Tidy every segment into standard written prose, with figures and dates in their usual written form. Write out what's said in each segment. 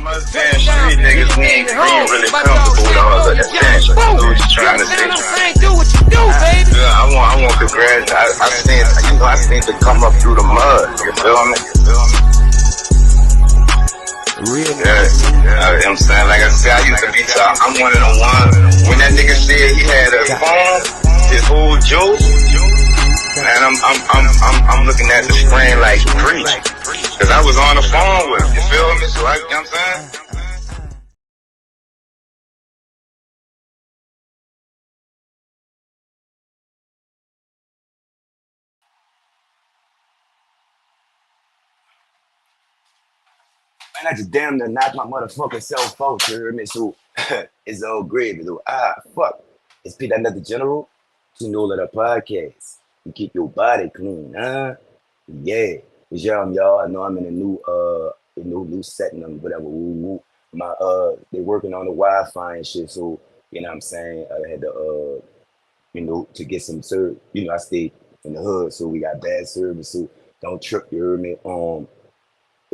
Damn, street niggas, we ain't really comfortable with all of that thing. That's what you trying to say. Do what you do, baby. Yeah, I want the grass. I seen to come up through the mud. You feel me? Real. Yeah, I'm saying, like I said, I used to be top. I'm one of the ones. When that nigga said he had a phone, his whole joke, and I'm looking at the screen like preach, cause I was on the phone with him. You feel me? So you know what I'm saying? Man, I just damn near knocked my motherfucking self out, you hear me? So, it's all gravy, though. Fuck. It's Pete Another General to know that a podcast. You keep your body clean, huh? Yeah. It's y'all. I know I'm in a new setting and whatever. Woo, woo. They working on the Wi-Fi and shit, so, you know what I'm saying? I had to, to get some service. I stay in the hood, so we got bad service, so don't trip, you hear me?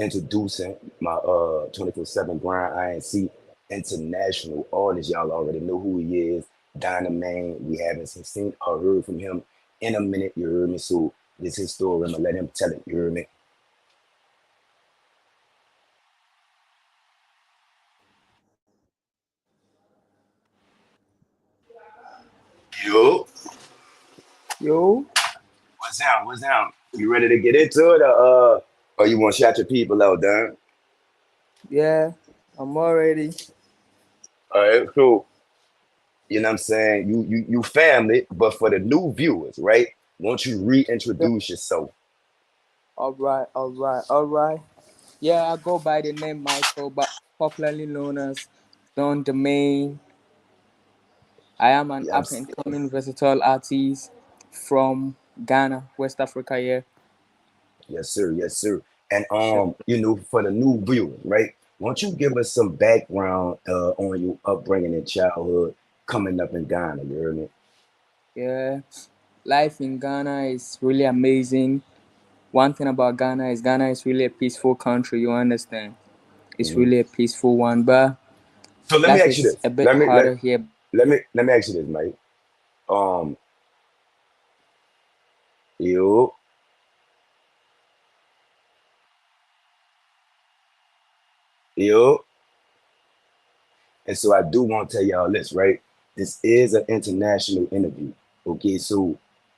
Introducing my 24/7 grind INC international artist. Y'all already know who he is. Dynamane. We haven't seen or heard from him in a minute, you heard me? So this is his story. I'm gonna let him tell it, you heard me? Yo, Yo, what's down? You ready to get into it, or you want to shout your people out, Don? yeah, I'm already. All right, cool. You know what I'm saying? You family, but for the new viewers, right? Won't you reintroduce yourself? All right. Yeah, I go by the name Michael, but popularly known as Don the Main. I am an Yeah, up and coming versatile artist from Ghana, West Africa. Yeah, yes, sir. Yes, sir. And sure. for the new viewers, right? Won't you give us some background on your upbringing and childhood coming up in Ghana? You heard me? Yeah, life in Ghana is really amazing. One thing about Ghana is really a peaceful country. You understand? It's Hmm. really a peaceful one, but So let me life ask you is this. a bit harder here. Let me ask you this, mate. Um, you you, and so I do want to tell y'all this, right? This is an international interview. Okay, so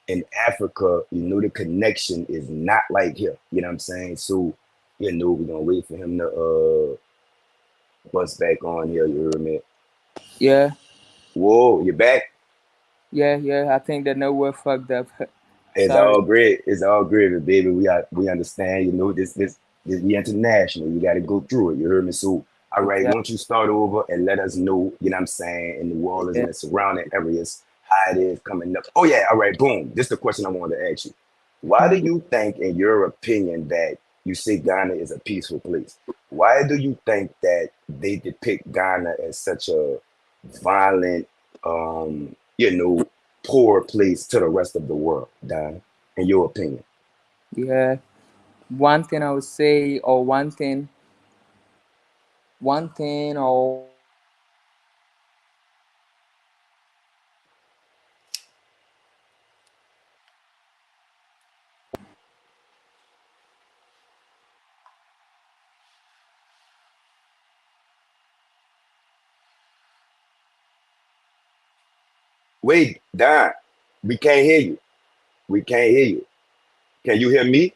in Africa, the connection is not like here. You know what I'm saying? So, we're gonna wait for him to bust back on here. You heard me? Yeah, Whoa, you back? yeah. I think the network fucked up. It's Sorry. all great. It's all great, baby. We understand. This we international. You got to go through it. You heard me? So, all right. Exactly. Won't you start over and let us know? You know what I'm saying? In New Orleans Yeah. and the surrounding areas, how it is coming up. Oh yeah. All right. Boom. This is the question I wanted to ask you. Why do you think, in your opinion, that you say Ghana is a peaceful place? Why do you think that they depict Ghana as such a violent, poor place to the rest of the world, Don, in your opinion? Yeah. One thing I would say, or or Wait, Don, we can't hear you. We can't hear you. Can you hear me?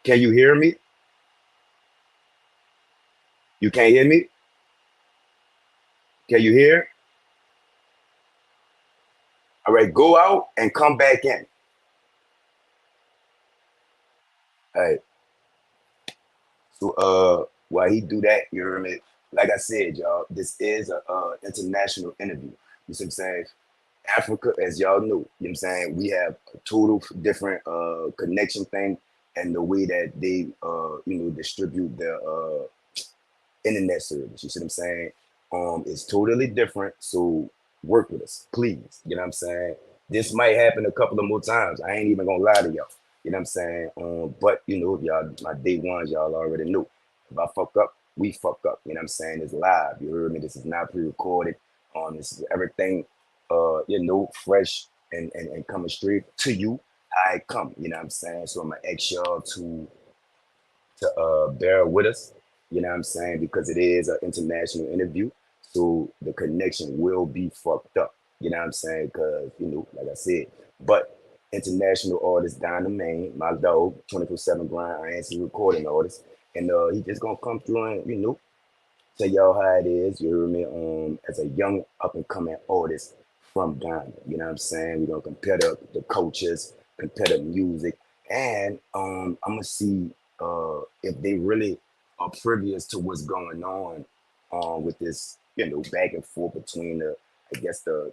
Can you hear me? You can't hear me? Can you hear? All right, go out and come back in. All right. So while he do that, you hear me? Like I said, y'all, this is a international interview. You see what I'm saying? Africa, as y'all know, you know what I'm saying, we have a total different connection thing, and the way that they distribute their internet service. You see what I'm saying? It's totally different. So work with us, please. You know what I'm saying? This might happen a couple of more times. I ain't even gonna lie to y'all. You know what I'm saying? But if y'all my day ones, y'all already know. If I fuck up, we fuck up. You know what I'm saying? It's live. You heard me? This is not pre-recorded. This is everything fresh and coming straight to you. I come, you know what I'm saying? So I'm gonna ask y'all to bear with us, you know what I'm saying? Because it is an international interview. So the connection will be fucked up. You know what I'm saying? Because, like I said, but international artist Don the Main, my dog, 24/7 grind, I ain't recording artist. And he just gonna come through and, tell y'all how it is. You hear me? As a young up and coming artist from Ghana, you know what I'm saying? We're gonna compare the cultures, compare the music, and I'm gonna see if they really are previous to what's going on with this, back and forth between I guess the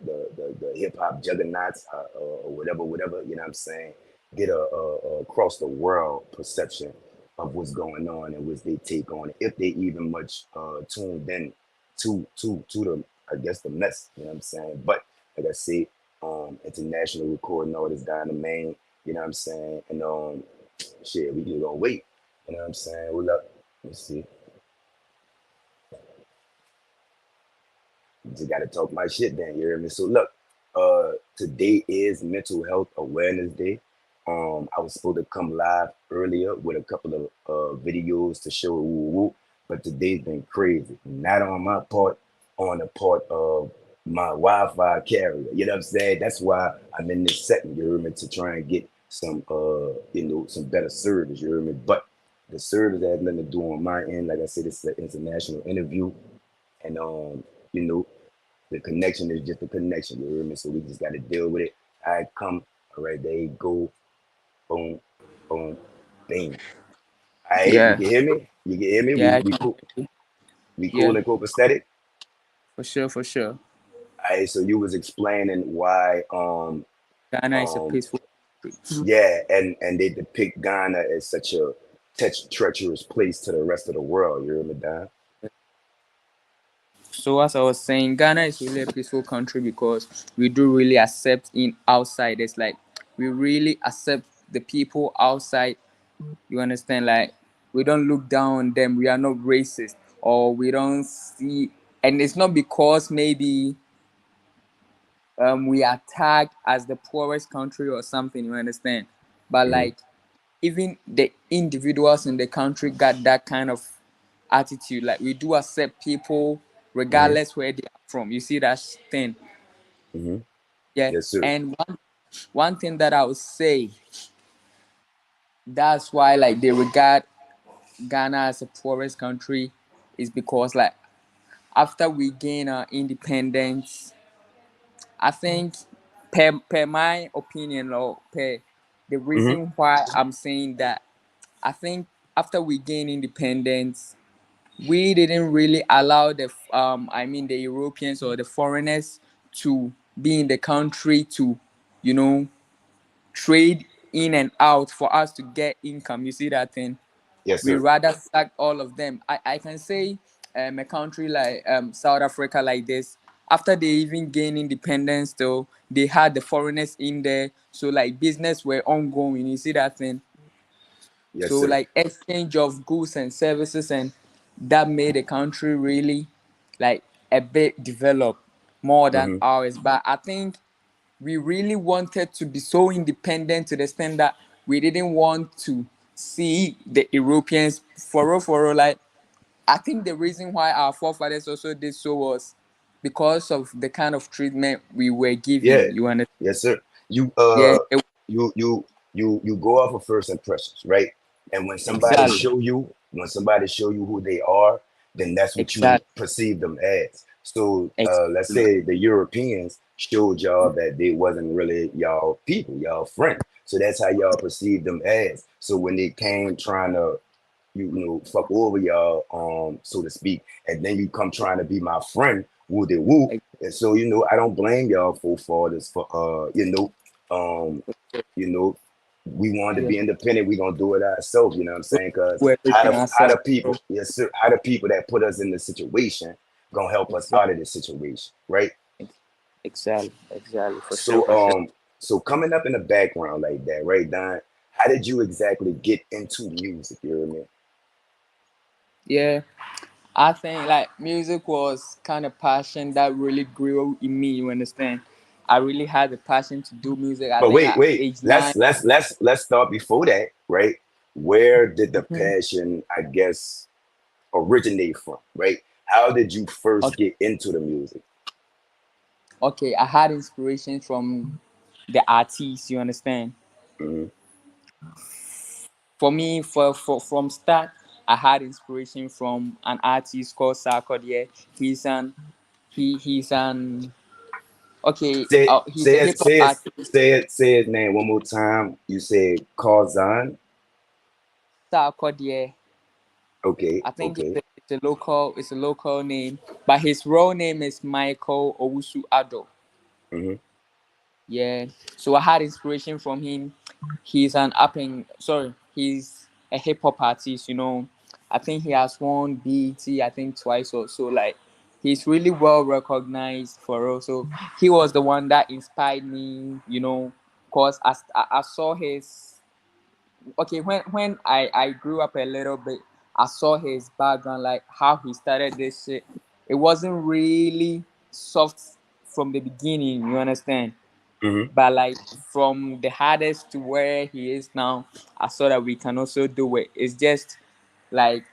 hip hop juggernauts or whatever, you know what I'm saying? Get a across the world perception of what's going on and which they take on, if they even much tuned in to the, I guess, the mess, you know what I'm saying? But like I said, international recording artist down the main, you know what I'm saying? And shit, we just gonna wait, you know what I'm saying? Hold up, let's see. Just gotta talk my shit then, you hear me? So look, today is Mental Health Awareness Day. I was supposed to come live earlier with a couple of videos to show but today's been crazy. Not on my part, on the part of my Wi-Fi carrier. You know what I'm saying? That's why I'm in this setting, you hear me, to try and get some some better service, you hear me? But the service has nothing to do on my end. Like I said, it's an international interview. And the connection is just a connection, you hear me? So we just gotta deal with it. I come, all right, there you go. Boom, boom, bing. All right, you Yeah, can hear me? You can hear me? yeah, We cool. We yeah, cool and copacetic? for sure, for sure. All right, so you was explaining why Ghana is a um peaceful country. yeah, and they depict Ghana as such a treacherous place to the rest of the world. You hear me, Don? So as I was saying, Ghana is really a peaceful country because we do really accept in outsiders. Like we really accept the people outside. You understand? Like we don't look down on them. We are not racist, or we don't see. And it's not because maybe we are tagged as the poorest country or something. You understand? But Mm-hmm. like even the individuals in the country got that kind of attitude. Like we do accept people Mm-hmm. regardless where they are from. You see that thing? Mm-hmm. Yeah. Yes, sir. And one thing that I would say, that's why like they regard Ghana as a poorest country, is because like after we gain our independence, I think per my opinion or per the Mm-hmm. reason why I'm saying that, I think after we gain independence, we didn't really allow the the Europeans or the foreigners to be in the country to, you know, trade in and out for us to get income. You see that thing? Yes, We sir. rather sack all of them. I can say a country like South Africa like this, after they even gained independence, though they had the foreigners in there, so like business were ongoing. You see that thing? Yes, So sir. like exchange of goods and services, and that made the country really like a bit developed more than Mm-hmm. ours. But I think we really wanted to be so independent to the extent that we didn't want to see the Europeans for real. Like I think the reason why our forefathers also did so was because of the kind of treatment we were Yeah. given. You understand? Yes, sir. You Yeah, you you you go off of first impressions, right? And exactly, when somebody show you who they are, then that's what you exactly, perceive them as. So let's exactly. say the Europeans showed y'all that they wasn't really y'all people, y'all friend. So that's how y'all perceive them as. So when they came trying to fuck over y'all, so to speak, and then you come trying to be my friend, woo de woo. And so, I don't blame y'all for this for um, you know, we wanted to Yeah, be independent, we gonna do it ourselves, you know what I'm saying? Cause we're how everything the ourselves. people, yes, sir, how the people that put us in the situation gonna help us Exactly, out of this situation, right? exactly, for sure, So for sure. so coming up in the background like that, right, Don? How did you exactly get into music? You know what I mean? Yeah, I think like music was kind of passion that really grew in me. You understand? I really had the passion to do music. I But think wait, at wait. age 9. Let's start before that, right? Where did the Mhm. passion, I guess, originate from, right? How did you first Okay, get into the music? okay, I had inspiration from the artists. You understand? Hmm. For me, for from start, I had inspiration from an artist called Sarkodie. He's an he's an okay. He's a hip hop artist. Say his name one more time. You said Karzan. Sarkodie. Okay, I think okay. it's a local name, but his real name is Michael Owusu Ado. Hmm. Yeah. So I had inspiration from him. He's an up and sorry, he's a hip hop artist, you know. I think he has won BET I think twice or so. Like he's really well recognized for us. So he was the one that inspired me, you know, cause I saw his okay when I grew up a little bit, I saw his background, like how he started this shit. It wasn't really soft from the beginning, you understand? Hmm. But like from the hardest to where he is now, I saw that we can also do it. It's just like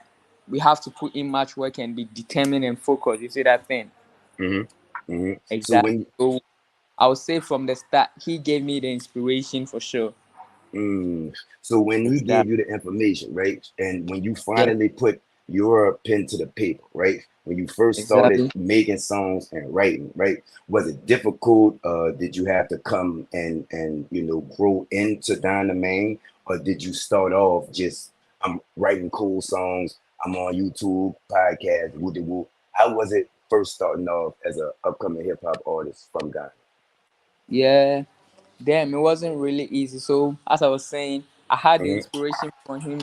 we have to put in much work and be determined and focused. You see that thing? Hmm. Hmm. So Exactly. when So I would say from the start, he gave me the inspiration for sure. Mm. So when he gave Exactly. you the information, right, and when you Yeah. finally put your pen to the paper, right, when you first started Exactly. making songs and writing, right, was it difficult? Did you have to come and grow into Dynamane, or did you start off just I'm writing cool songs, I'm on YouTube, podcast, woo de woo? How was it first starting off as a upcoming hip hop artist from Ghana? Yeah. Damn, it wasn't really easy. So as I was saying, I had the Hmm. inspiration from him.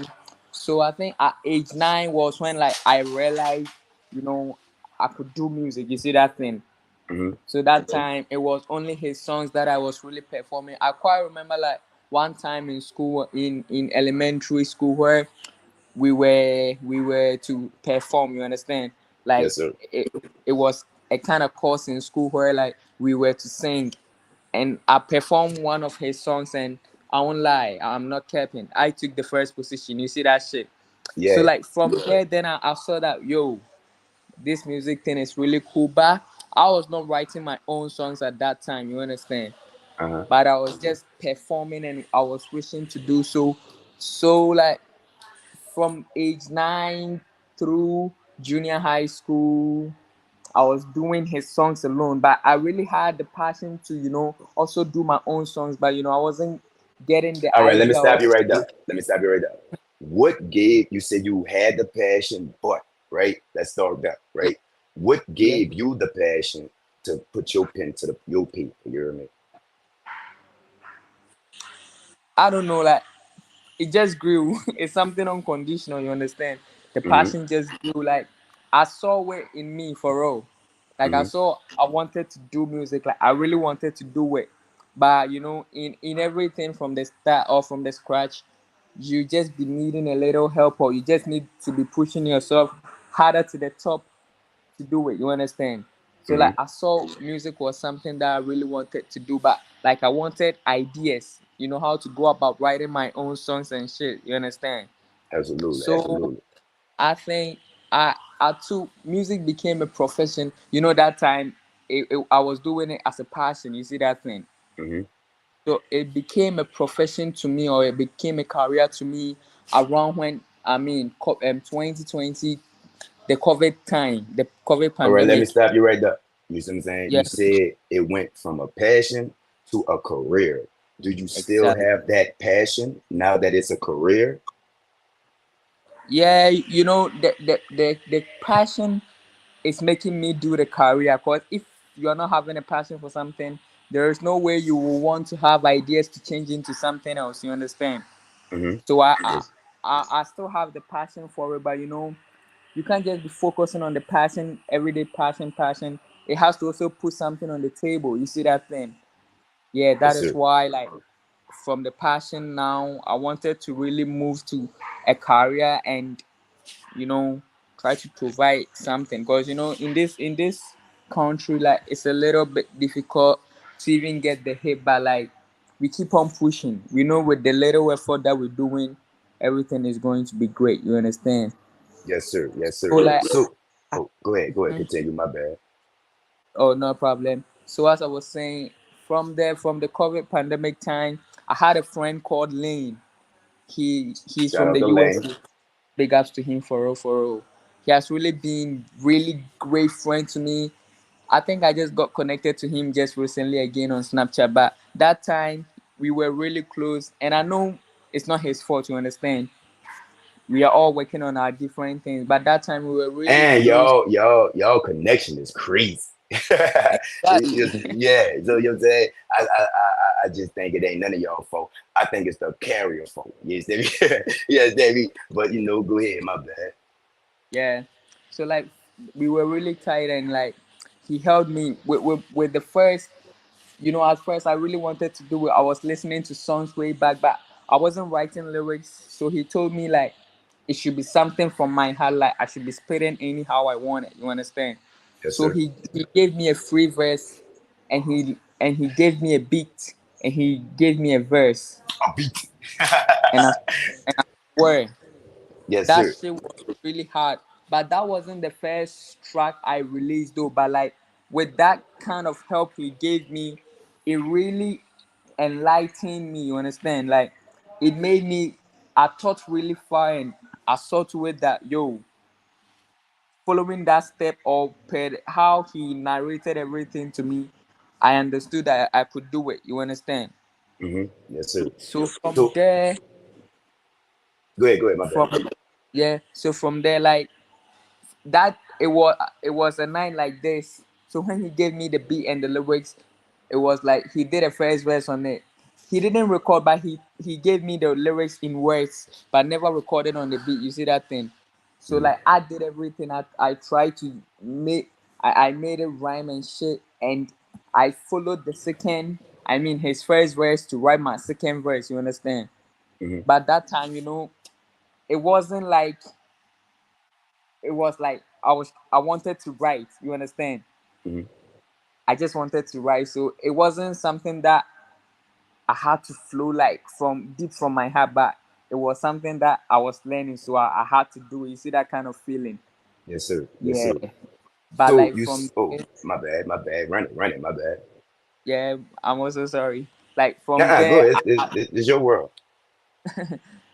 So I think at age 9 was when like I realized, you know, I could do music. You see that thing? Hmm. So that time it was only his songs that I was really performing. I quite remember like one time in school in elementary school where we were to perform, you understand? Like Yes, sir. it was a kind of course in school where like we were to sing, and I performed one of his songs, and I won't lie, I'm not capping, I took the first position. You see that shit? So Yeah. like from there, then I saw that yo, this music thing is really cool. But I was not writing my own songs at that time, you understand? Uh-huh. But I was just performing and I was wishing to do so. So like from age 9 through junior high school, I was doing his songs alone, but I really had the passion to, also do my own songs. But I wasn't getting the All right, let me idea stop of you right there. Let me stop you right there. What gave you said you had the passion, but right? Let's start that, yeah, right? What yeah. gave you the passion to put your pen to your paper? You hear me? I don't know, like it just grew. It's something unconditional, you understand? The Mm-hmm. passion just grew. Like I saw it in me for real. Like Mm-hmm. I wanted to do music. Like I really wanted to do it. But in everything from the start or from the scratch, you just be needing a little help, or you just need to be pushing yourself harder to the top to do it. You understand? So Mm-hmm. like I saw music was something that I really wanted to do, but like I wanted ideas, how to go about writing my own songs and shit. You understand? Absolutely, So absolutely. I think I too music became a profession. That time I was doing it as a passion. You see that thing? Mm-hmm. So it became a profession to me, or it became a career to me around when 2020, the COVID time, the COVID All right, let me pandemic. stop you right there. You see what I'm saying? Yeah, You said it went from a passion to a career. Do you still exactly. have that passion now that it's a career? Yeah, the passion is making me do the career. Because if you're not having a passion for something, there is no way you will want to have ideas to change into something else. You understand? Mm-hmm. So Yes. I still have the passion for it, but you can't just be focusing on the passion, everyday passion. It has to also put something on the table. You see that thing? Yeah, that Yes, is sir. why like from the passion now, I wanted to really move to a career and you know try to provide something, because in this country, like, it's a little bit difficult to even get the hit, but like, we keep on pushing. We know with the little effort that we're doing, everything is going to be great. You understand? Yes, sir. Yes, So sir. like, So, oh, go ahead. Go ahead. Continue. My bad. oh, no problem. So as I was saying, from the COVID pandemic time, I had a friend called Lane. He's Shout from out the to Lane. USA. Big ups to him for real, for real. He has really been really great friend to me. I think I just got connected to him just recently again on Snapchat, but that time we were really close, and I know it's not his fault. You understand? We are all working on our different things, but that time we were really And close. y'all connection is crazy. Exactly. Yeah, so you know what I'm saying? I just think it ain't none of y'all fault. I think it's the carrier fault. Yes, yes, David. But go ahead, my bad. Yeah. So like, we were really tight, and like, he helped me with the first. At first I really wanted to do it. I was listening to songs way back, but I wasn't writing lyrics. So he told me like it should be something from my heart, like I should be spitting anyhow I want it. You understand? Yes, So sir. he gave me a free verse, and he gave me a beat, and he gave me a verse, A beat. and I swear Yes, that sir. shit was really hard. But that wasn't the first track I released though. But like, with that kind of help he gave me, it really enlightened me. You understand? Like, it made me. I thought really far, and I saw to it that, yo, following that step, or per how he narrated everything to me, I understood that I could do it. You understand? Yes, sir. So from So there, go ahead, my bad. from yeah, so from there, like, that it was a night like this. So when he gave me the beat and the lyrics, it was like he did a first verse on it. He didn't record, but he gave me the lyrics in words, but never recorded on the beat. You see that thing? So Mhm. like, I did everything. I tried to make. I made it rhyme and shit, and I followed the second. I mean, his first verse to write my second verse. You understand? Mhm. But that time, it wasn't like, it was like I wanted to write. You understand? Mhm. I just wanted to write. So it wasn't something that I had to flow like from deep from my heart, but it was something that I was learning. So I had to do it. You see that kind of feeling? Yes, sir. Yes, Yeah. sir. But So like, from oh, there, my bad. Run it, my bad. yeah, I'm also sorry. Like, from Nah, go there, ahead. It's your world.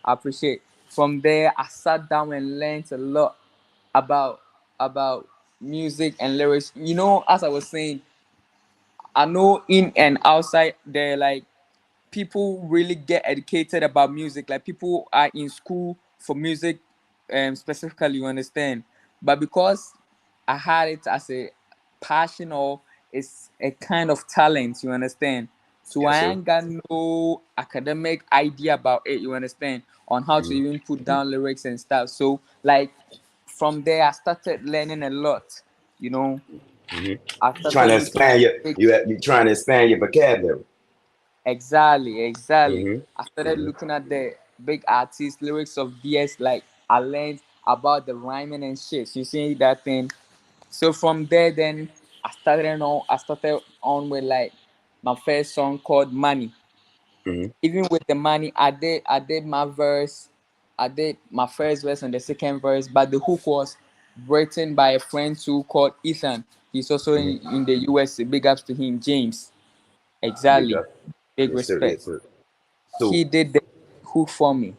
I appreciate. From there, I sat down and learned a lot about about music and lyrics. As I was saying, I know in and outside there, like, people really get educated about music. Like, people are in school for music, specifically, you understand. But because I had it as a passion, or it's a kind of talent, you understand. So Yes, I sir. ain't got no academic idea about it, you understand, on how to Mhm. even put down lyrics and stuff. So like, from there I started learning a lot. You know, Mhm. I Trying started to looking at expand your big. you trying to expand your vocabulary. Exactly, exactly. Mhm. I started Mhm. looking at the big artists, lyrics of DS. Like, I learned about the rhyming and shit. You see that thing? So from there, then I started on with like my first song called Money. Mhm. Even with the money, I did my verse, I did my first verse and the second verse, but the hook was written by a friend too called Ethan. He's also Mhm. in the USA. Big ups to him, James. Big Exactly. up. Big Yes, sir. respect. Yes, sir. So He did the hook for me.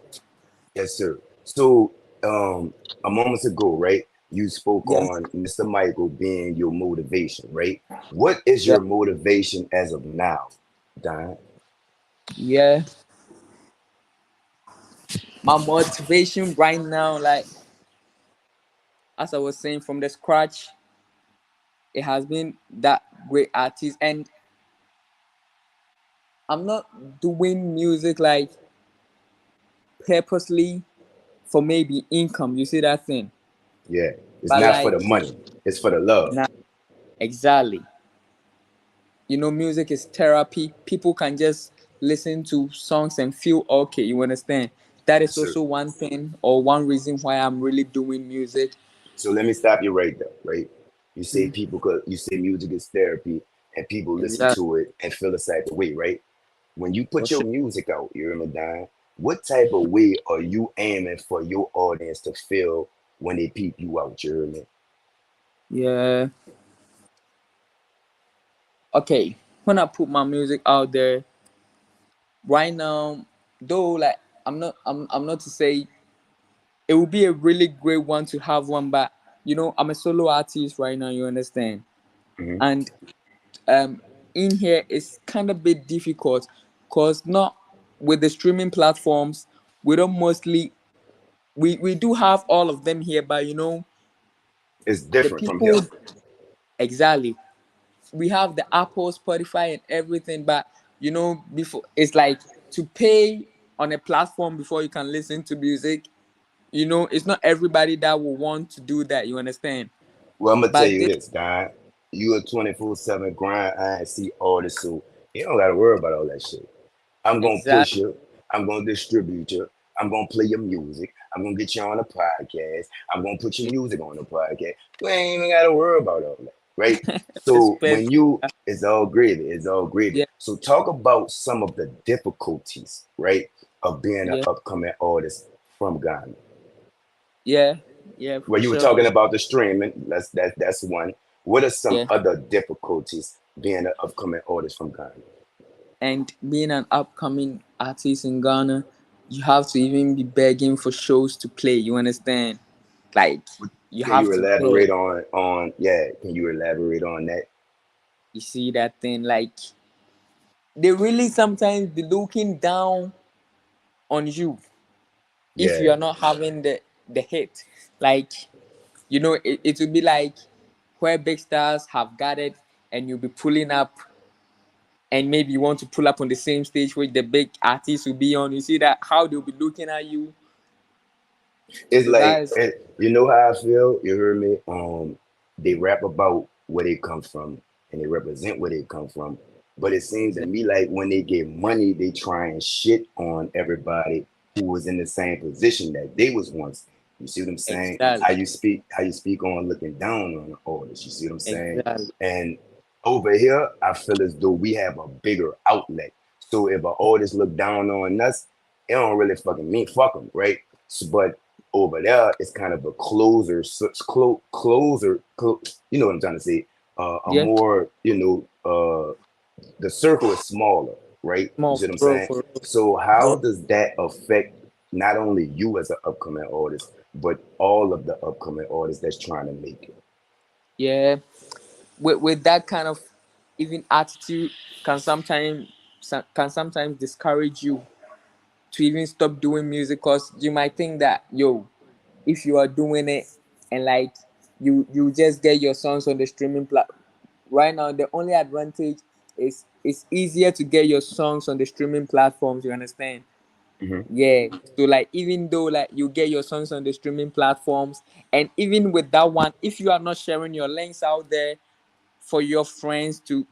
yes, sir. So a moment ago, right? You spoke Yeah. on Mr. Michael being your motivation, right? What is Yeah. your motivation as of now, Don? Yeah. My motivation right now, like, as I was saying, from the scratch, it has been that great artist. And I'm not doing music like purposely for maybe income. You see that thing? Yeah, it's But not for like, the money; it's for the love. nah, exactly. Music is therapy. People can just listen to songs and feel okay. You understand? That is Yes, sir. also one thing, or one reason why I'm really doing music. So let me stop you right there, right? You say Mm, people, cause you say music is therapy, and people listen exactly. to it and feel a type of way, right? When you For put your sure. music out, you hear me, Don? What type of way are you aiming for your audience to feel when they peep you out? You hear me? Yeah. Okay. When I put my music out there right now, though, like I'm not to say it would be a really great one to have one, but I'm a solo artist right now. You understand? Hmm. And um, in here it's kind of bit difficult because not with the streaming platforms we don't mostly we do have all of them here, but It's the different from here. people exactly we have the Apple, Spotify, and everything, but before it's like to pay on a platform before you can listen to music. It's not everybody that will want to do that. You understand? Well, I'm gonna tell But you this this, Don. You a 24/7 grind. I see artists, so you don't gotta worry about all that shit. I'm gonna push exactly you. I'm gonna distribute you. I'm gonna play your music. I'm gonna get you on a podcast. I'm gonna put your music on the podcast. You ain't even gotta worry about all that, right? So respect. when you, it's all gravy. It's all gravy. Yeah, So talk about some of the difficulties, right, of being an yeah, upcoming artist from Ghana. yeah, yeah, Well, for you were sure. talking about the streaming. That's one. What are some Yeah. other difficulties being an upcoming artist from Ghana? And being an upcoming artist in Ghana, you have to even be begging for shows to play. You understand? Like you Can have you to beg. elaborate on yeah? Can you elaborate on that? You see that thing? Like they really sometimes be looking down on you if you Yeah. are not having the hit. Like it will be like where big stars have gathered and you'll be pulling up and maybe you want to pull up on the same stage where the big artists will be on. You see that how they'll be looking at you. It's So that like is you know how I feel. You heard me. They rap about where they come from and they represent where they come from. But it seems to exactly, me like when they get money, they try and shit on everybody who was in the same position that they was once. You see what I'm saying? exactly, How you speak on looking down on the artists. You see what I'm saying? exactly. And over here, I feel as though we have a bigger outlet. So if an artist look down on us, it don't really fucking mean fuck them, right? So, but over there, it's kind of a closer, you know what I'm trying to say? A Yeah, more, the circle is smaller, right? You more see what I'm bro saying? for So how real. does that affect not only you as an upcoming artist, but all of the upcoming artists that's trying to make it? Yeah, with that kind of even attitude can sometimes discourage you to even stop doing music because you might think that if you are doing it and like you just get your songs on the streaming right now the only advantage is it's easier to get your songs on the streaming platforms. You understand? Hmm. Yeah. So like even though like you get your songs on the streaming platforms and even with that one if you are not sharing your links out there for your friends to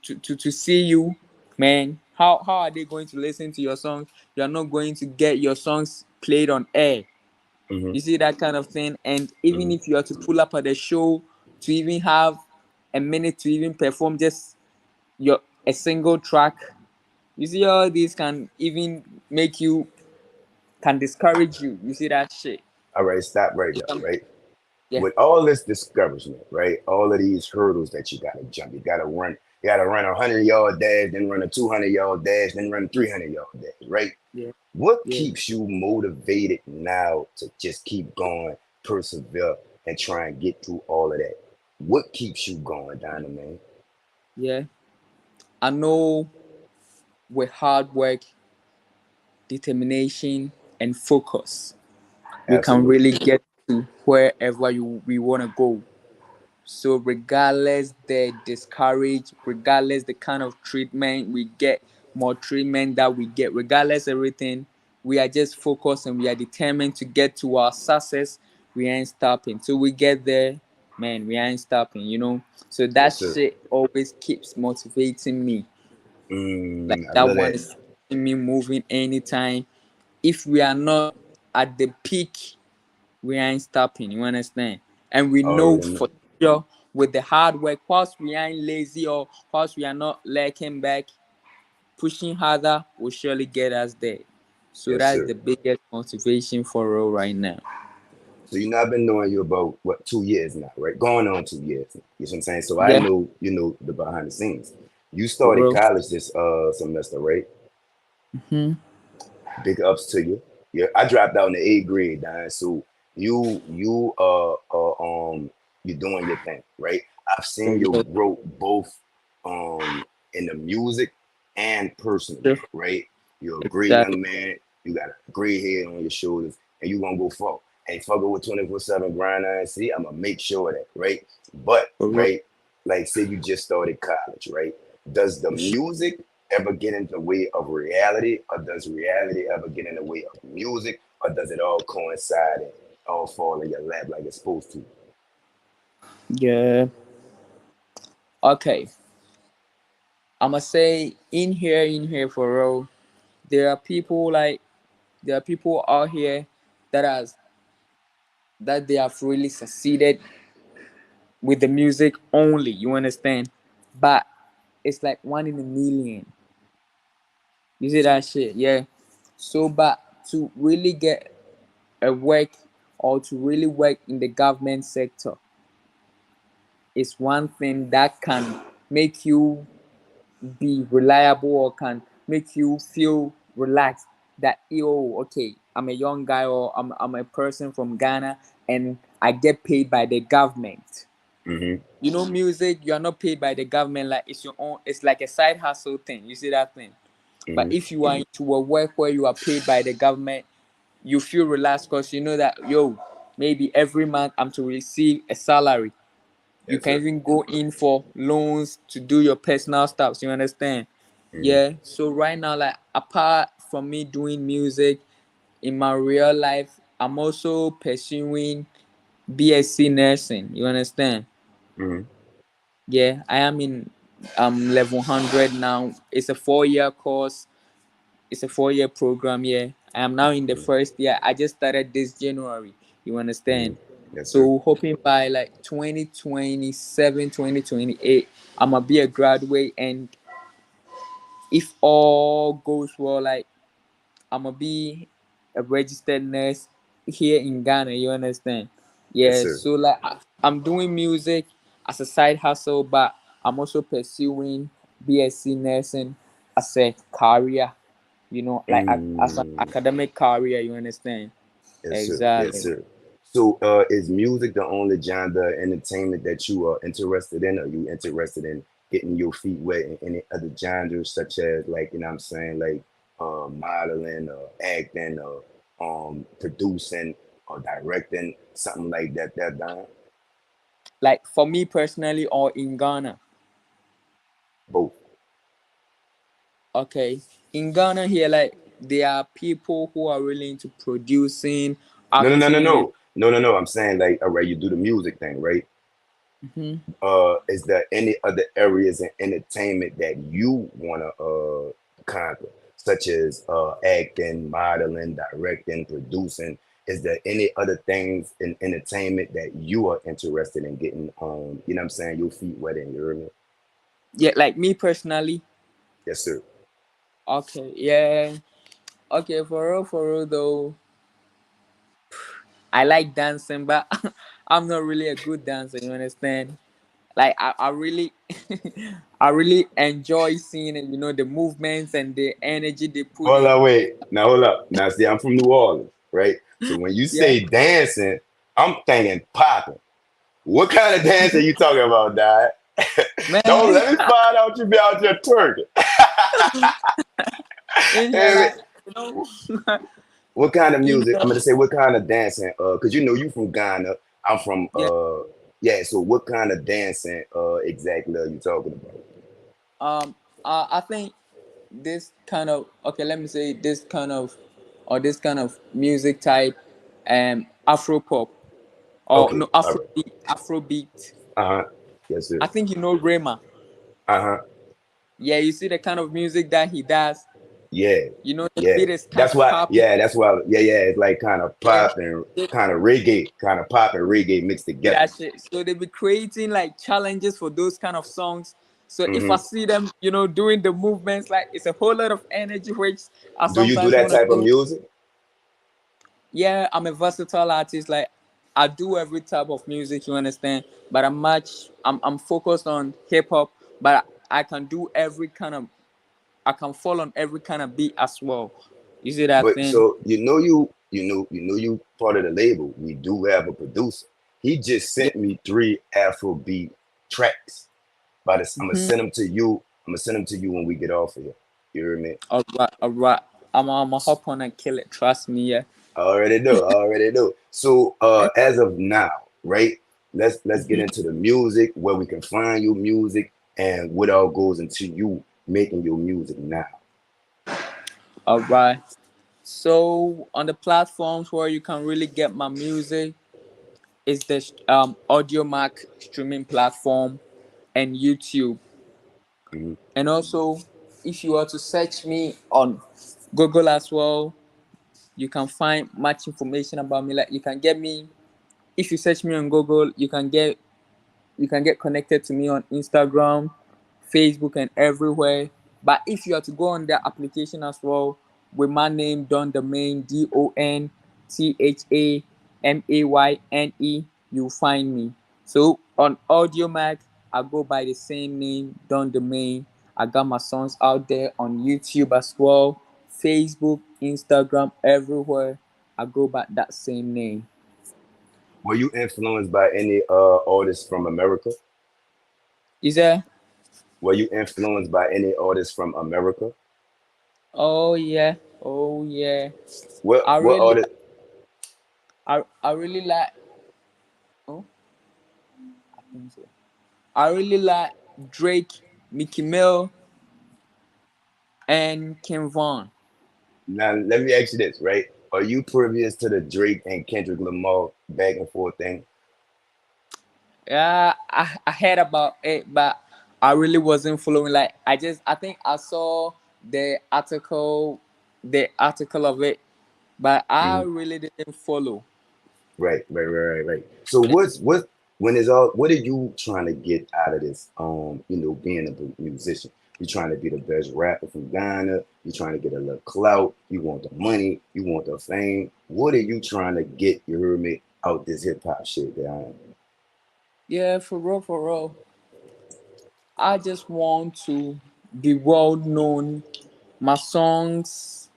see you, man, how are they going to listen to your songs? You're not going to get your songs played on air. Hmm. You see that kind of thing. And even Hmm. if you are to pull up at the show to even have a minute to even perform just your a single track, you see all these can even make you can discourage you. You see that shit. All right, stop right So there, right? yeah, With all this discouragement, right? All of these hurdles that you gotta jump, you gotta run a 100-yard dash, then run a 200-yard dash, then run a 300-yard dash, right? yeah, What yeah, keeps you motivated now to just keep going, persevere, and try and get through all of that? What keeps you going, Dinah, man? yeah. I know with hard work, determination, and focus, we can Absolutely. really get to wherever we want to go. So regardless the discourage, regardless the kind of treatment we get, more treatment that we get, regardless everything, we are just focused and we are determined to get to our success. We ain't stopping. Till we get there, man, we ain't stopping. So that Yes, sir. shit always keeps motivating me. Like I that love one that. is keeping me moving anytime. If we are not at the peak, we ain't stopping. You understand? and we know Already know. for sure with the hard work, whilst we ain't lazy or whilst we are not lacking back, pushing harder will surely get us there. So Yes, that's sir. the biggest motivation for real right now. So you know I've been knowing you about what 2 years now, right? Going on 2 years. You know what I'm saying? So I Yeah, know you know the behind the scenes. You for started real. college this semester, right? Hmm. Big ups to you. Yeah, I dropped out in the 8th grade, Don. So you doing your thing, right? I've seen your Yeah, growth both um in the music and personally, sure. right? You're a great Exactly. young man. You got a great head on your shoulders, and you gonna go far. Hey, fuck it with 24/7 grind and see. I'm gonna make sure of that, right? But For real. right, like say you just started college, right? Does the For sure. music ever get in the way of reality, or does reality ever get in the way of music, or does it all coincide and all fall in your lap like it's supposed to? Yeah. Okay. I'ma say in here for real. There are people like there are people out here that has that they have really succeeded with the music only. You understand? But it's like one in a million. You see that shit? Yeah. So, but to really get a work or to really work in the government sector is one thing that can make you be reliable or can make you feel relaxed that yo, okay, I'm a young guy or I'm a person from Ghana and I get paid by the government. Mm-hmm. You know, music, you are not paid by the government, like it's your own, it's like a side hustle thing. You see that thing? But Mm-hmm. if you are into a work where you are paid by the government, you feel relaxed because you know that yo, maybe every month I'm to receive a salary. You Yes, can sir. even go in for loans to do your personal stuff. You understand? Mm-hmm. Yeah. So right now, like apart from me doing music in my real life, I'm also pursuing BSc nursing. You understand? Mm-hmm. Yeah, I am in level 100 now. It's a 4 year course. It's a 4 year program. Yeah, I am now in the first year. I just started this January. You Mm-hmm. understand? Yes, sir. So hoping by like 2027, 2028, I'm gonna be a graduate, and if all goes well, like I'm gonna be a registered nurse here in Ghana. You understand? Yes, Yeah. sir. So like I'm doing music as a side hustle, but I'm also pursuing BSc nursing as a career. You know, like as an Mm. academic career. You understand? Yes, sir. Yes, Exactly. sir. So, is music the only genre of entertainment that you are interested in? Are you interested in getting your feet wet in any other genres, such as, like, you know what I'm saying, like modeling or acting or producing or directing, something like that, that done? Like for me personally, or in Ghana. Both. Okay, in Ghana here, like there are people who are really into producing, No, no, no, no, acting, and no. No, no, no. I'm saying, like, all right, you do the music thing, right? mhm. Is there any other areas in entertainment that you want to conquer, such as acting, modeling, directing, producing? Is there any other things in entertainment that you are interested in getting, you know what I'm saying, your feet wet in? You hear me? Yeah, like me personally. Yes, sir. Okay, yeah. Okay, for real though, I like dancing, but I'm not really a good dancer. You understand? Like I really, I really enjoy seeing it. You know the movements and the energy they put Hold in. up, wait. Now, hold up. Now, see, I'm from New Orleans, right? So when you Yeah, say dancing, I'm thinking popping. What kind of dance are you talking about, Dad? Don't man. let me find out you be out there twerking. In here, Hey, like you know, what kind of in music? I'm here, gonna say what kind of dancing? Cause you know you from Ghana. I'm from yeah. yeah. So what kind of dancing exactly are you talking about? Um, I think this kind of okay. Let me say this kind of or this kind of music type, Afro pop or Okay, no all Afro right. beat, Afro beat. Uh huh. Yes, sir. I think you know Rema. Uh huh. Yeah, you see the kind of music that he does. Yeah, You know, the yeah. beat is kind That's of why. popping. Yeah, that's why. Yeah, yeah. It's like kind of Yeah. pop and kind of reggae mixed together. That shit. So they be creating like challenges for those kind of songs. So if I Hmm. see them, you know, doing the movements, like it's a whole lot of energy, which I Do you do sometimes that want to type of do. music? Yeah, I'm a versatile artist. Like I do every type of music, you understand. But I'm focused on hip hop, but I can do every kind of. I can fall on every kind of beat as well. You see that But thing? so you part of the label. We do have a producer. He just Yeah. sent me 3 Afrobeat tracks. But I'm gonna Mm-hmm. send them to you. I'm gonna send them to you when we get off of here. You hear me? All right, all right. I'm a hop on and kill it. Trust me, yeah. I already know. I already know. So as of now, right? Let's get Mhm. into the music, where we can find your music, and what all goes into you making your music now. All right. So on the platforms where you can really get my music is the AudioMac streaming platform and YouTube. Mhm. And also, if you are to search me on Google as well, you can find much information about me. Like you can get me if you search me on Google, you can get connected to me on Instagram, Facebook, and everywhere. But if you are to go on the application as well with my name, Don the Main, DonThamayne, you'll find me. So on AudioMac, I go by the same name, Don the Main. I got my songs out there on YouTube as well, Facebook, Instagram, everywhere. I go by that same name. Were you influenced by any artists from America? Is there? Were you influenced by any artists from America? Oh yeah, oh yeah. I What really, artist? I really like. Oh, I think so. I really like Drake, Mickey Mill, and Kim Vaughn. Now let me ask you this, right? Are you previous to the Drake and Kendrick Lamar back and forth thing? Yeah, I heard about it, but I really wasn't following. Like, I think I saw the article of it, but I Mhm. really didn't follow. Right. So what when is all what are you trying to get out of this? Being a musician. You trying to be the best rapper from Ghana. You trying to get a little clout. You want the money. You want the fame. What are you trying to get? You hear me out this hip hop shit, guy? Yeah, for real, for real. I just want to be well known. My songs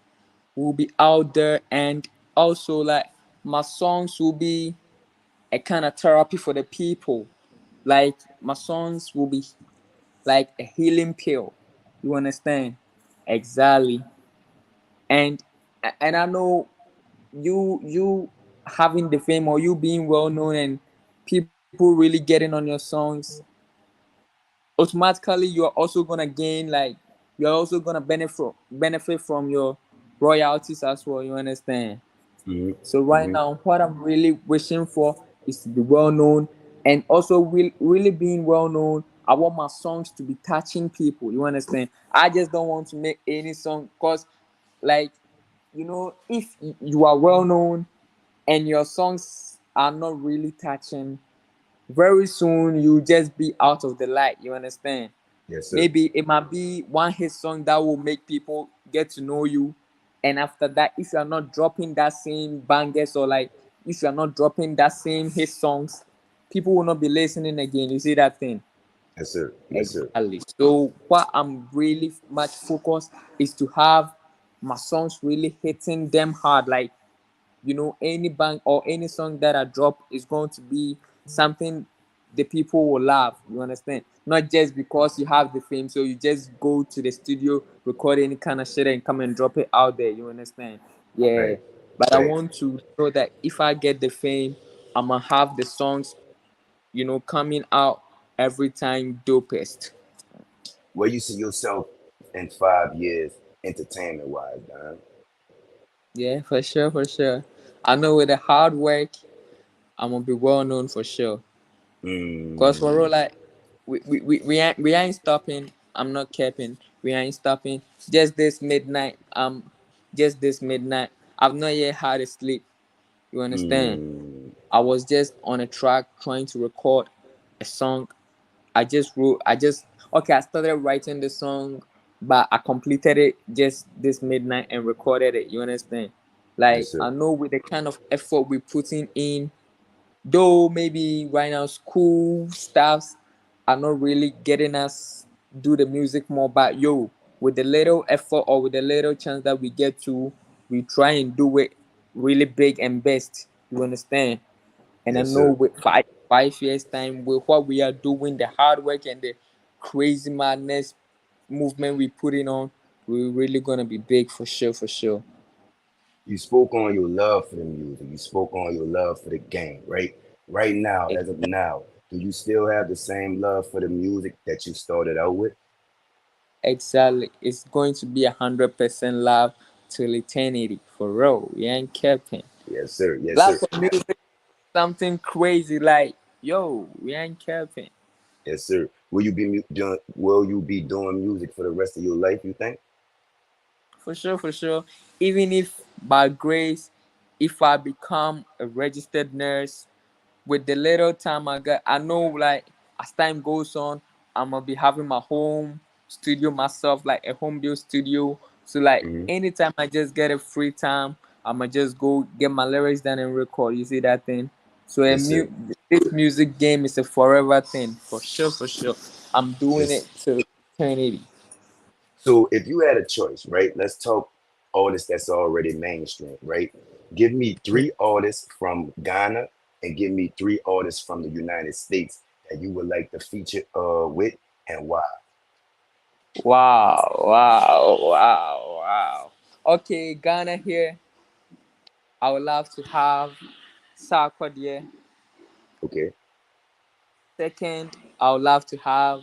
will be out there, and also like my songs will be a kind of therapy for the people. Like my songs will be like a healing pill. You understand? Exactly. And I know you having the fame or you being well known and people really getting on your songs, automatically you're also gonna gain, like you're also gonna benefit from your royalties as well. You understand? Hmm. So right Hmm. now, what I'm really wishing for is to be well known, and also really being well known. I want my songs to be touching people. You understand? I just don't want to make any song because, like, if you are well known and your songs are not really touching, very soon you just be out of the light. You understand? Yes, sir. Maybe it might be one hit song that will make people get to know you, and after that, if you are not dropping that same bangers, or like if you are not dropping that same hit songs, people will not be listening again. You see that thing? Yes, sir. Yes, sir. Exactly. So what I'm really much focused is to have my songs really hitting them hard. Like, any bang or any song that I drop is going to be something the people will love. You understand? Not just because you have the fame, so you just go to the studio, record any kind of shit, and come and drop it out there. You understand? Yeah. Right. But I Right. want to know that if I get the fame, I'ma have the songs, coming out every time dopest. Where you see yourself in 5 years, entertainment wise, man? Yeah, for sure, for sure. I know with the hard work, I'm gonna be well known for sure. Cause for Mm. real, like we ain't stopping. I'm not capping. we ain't stopping. Just this midnight, just this midnight. I've not yet had a sleep. You understand? Mm, I was just on a track trying to record a song. I just okay, I started writing the song, but I completed it just this midnight and recorded it. You understand? yes, Like I sir. know with the kind of effort we're putting in, though maybe right now school staffs are not really getting us do the music more, but yo, with the little effort or with the little chance that we get to, we try and do it really big and best. You understand? And I Yes, know sir. with 5 years time, with what we are doing, the hard work and the crazy madness movement we putting on, we're really gonna be big for sure, for sure. You spoke on your love for the music. You spoke on your love for the game, right? Right now, E- as of now, do you still have the same love for the music that you started out with? Exactly, it's going to be 100% love till eternity for real. We ain't capping. Yes, sir. Yes, Love sir. for music, something crazy like yo, we ain't capping. Yes, sir. Will you be doing? Will you be doing music for the rest of your life? You think? For sure, for sure. Even if by grace, if I become a registered nurse, with the little time I got, I know like as time goes on, I'm gonna be having my home studio myself, like a home built studio. So like Hmm. anytime I just get a free time, I'ma just go get my lyrics done and record. You see that thing? So Yes, sir. this music game is a forever thing, for sure, for sure. I'm doing it Yes. till eternity. So if you had a choice, right? Let's talk artists that's already mainstream, right? Give me three artists from Ghana and give me three artists from the United States that you would like to feature with and why. Wow, wow, wow, wow. Okay, Ghana here. I would love to have Sarkodie. Okay. Second, I would love to have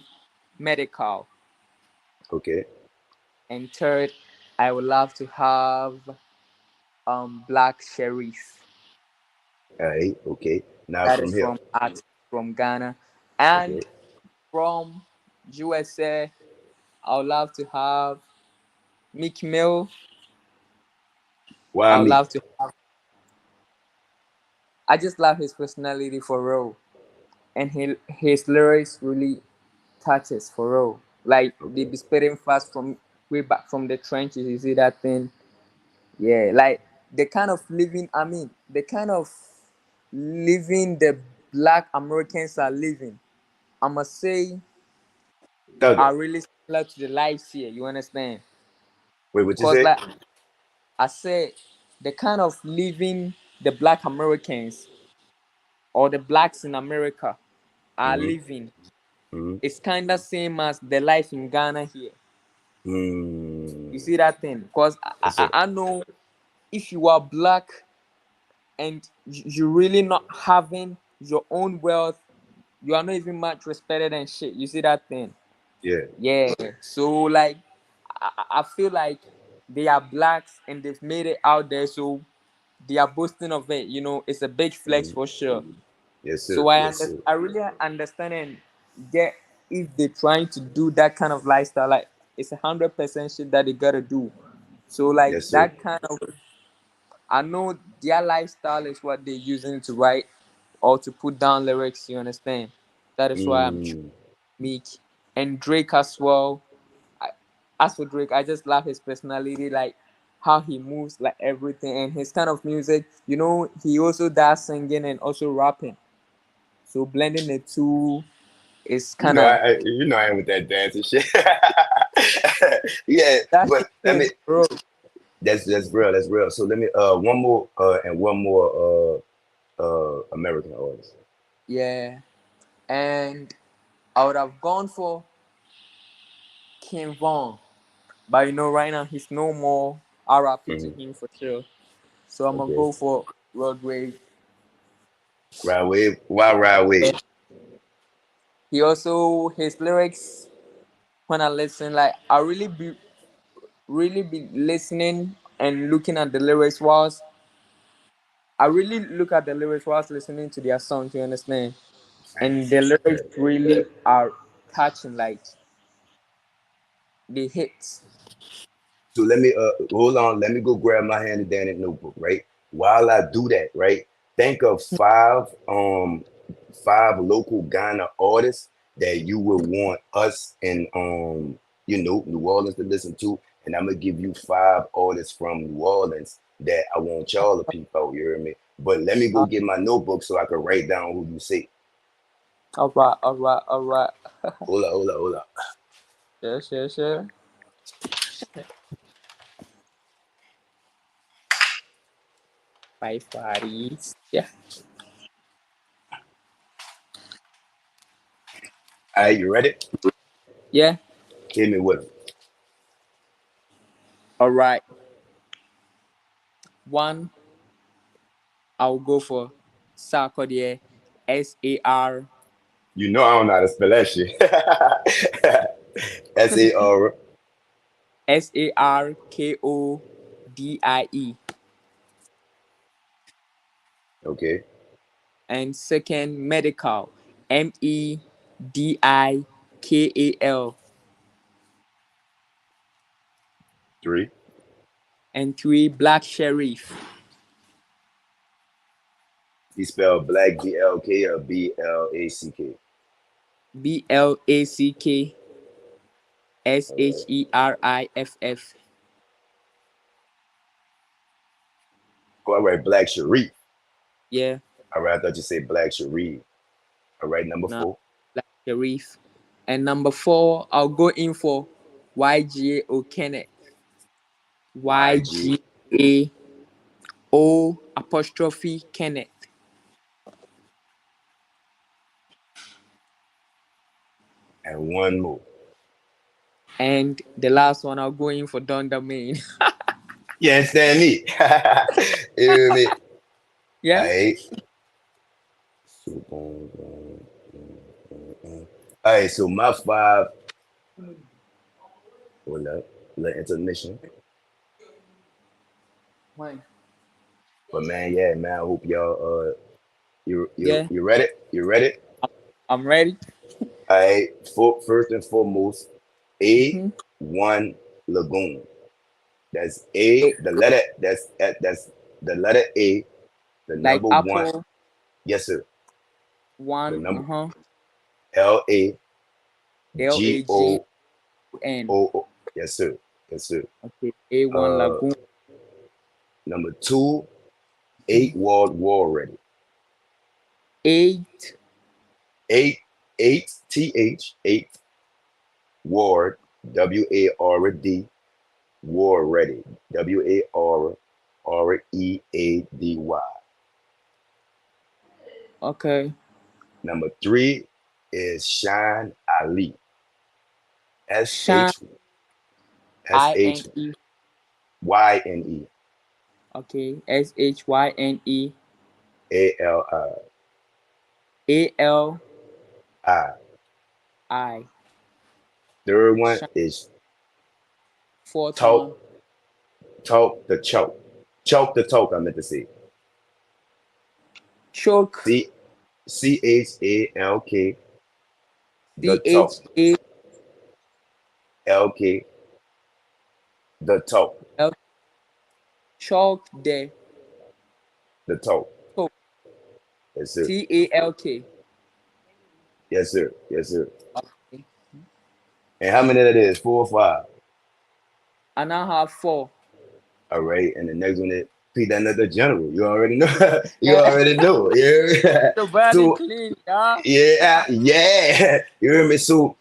Medical. Okay. And third, I would love to have Black Sheriff. All right. Okay. Now That from is here. from artist from Ghana. And Okay. from USA, I would love to have Meek Mill. Why I would me? love to have I just love his personality for real. And his lyrics really touches for real. Like they Okay. be spitting fast from way back from the trenches. You see that thing? Yeah, like the kind of living. I mean, the kind of living the Black Americans are living. I must say, Thugger. are really similar to the lives here. You understand? Wait, what you Cause say? like I said, the kind of living the Black Americans or the blacks in America are Mm-hmm. living. Mm-hmm. It's kind of same as the life in Ghana here. You Mm. see that thing? Because Yes, sir. I know if you are black and you really not having your own wealth, you are not even much respected and shit. You see that thing? Yeah. Yeah. So like, I feel like they are blacks and they've made it out there, so they are boasting of it. You know, it's a big flex Mm. for sure. Yes, sir. So Yes, sir. I really understand and get if they're trying to do that kind of lifestyle, like it's 100% shit that they gotta do. So like Yes, sir. that kind of I know their lifestyle is what they're using to write or to put down lyrics. You understand? That is why I'm choosing Mm. Meek and Drake as well. I, as for Drake, I just love his personality, like how he moves, like everything, and his kind of music. You know, he also does singing and also rapping. So blending the two is You kind know, of I am with that dancing shit. Yeah, that's but the I mean, thing, bro. that's real. That's real. So let me one more and one more American artist. Yeah, and I would have gone for King Von. But you know, right now he's no more. RIP to Hmm. him for sure. So I'm gonna Okay. go for Rod Wave. Ride wave. Why ride Yeah. wave? He also his lyrics when I listen, like I really be listening and looking at the lyrics whilst I really look at the lyrics whilst listening to their songs. You understand? And Facts. the lyrics Right. really are touching. Like the hits. So let me hold on. Let me go grab my handy dandy notebook, right? While I do that, right? Think of five local Ghana artists that you would want us in New Orleans to listen to, and I'm gonna give you five artists from New Orleans that I want y'all to peep out. You hear me? But let me go Uh, get my notebook so I can write down who you say. all right, all right, all right. Hold up. Sure, sure, sure. Five parties. Yeah. All right, you ready? Yeah. Hit me with them. All right. One, I'll go for Sarkodie. S-A-R. You know I don't know how to spell that shit. SAR. Sarkodie. Okay. And second, Medical. Medikal. Three. And three, Black Sheriff. He spelled black BLK or BLACK. All right. Blackersheriff. All right, Black Sharif. Yeah. All right, I thought you said Black Sharif. All right, number No, four. Black Sheriff. And number four, I'll go in for YGA O'Kenneth. YG YGA O' Kenneth. and one more. And the last one, I'll go in for Don Main. You understand me? You hear me? All Yeah. right. So, boom, boom, boom, boom, boom. All right, so my five. Hold up. Little intermission. Why? But man, yeah, man. I hope y'all Yeah. you ready? You ready? I'm ready. All right. First and foremost, Mm-hmm. A1 Lagoon. That's A, the letter that's the letter A, the Like number one. Apple Yes, sir. The one. number Uh-huh. LAGOON. Lagun. Yes, sir. Yes, sir. Okay. A1 Uh Lagoon. Number two, 8 World War Ready. 8. Eight Ward WARD War Ready WARREADY. Okay. Number three is Shine Ali. S Shine. H S H INE. Y N E Okay. SHYNE. ALI. ALI. Third one Shine. is Fourth Talk one. Talk the Choke. Choke the Talk, I meant to say. Choke. CHALK the Talk. CHAL. LK the Talk. Chalk the The Talk. talk. Yes, sir. TALK. Yes, sir. Yes, sir. Okay. And how many that is? 4 or 5? I now have 4. All right. And the next one is Pete another general. You already know. You already know. Yeah. So very So clean, yeah. yeah. You hear me? So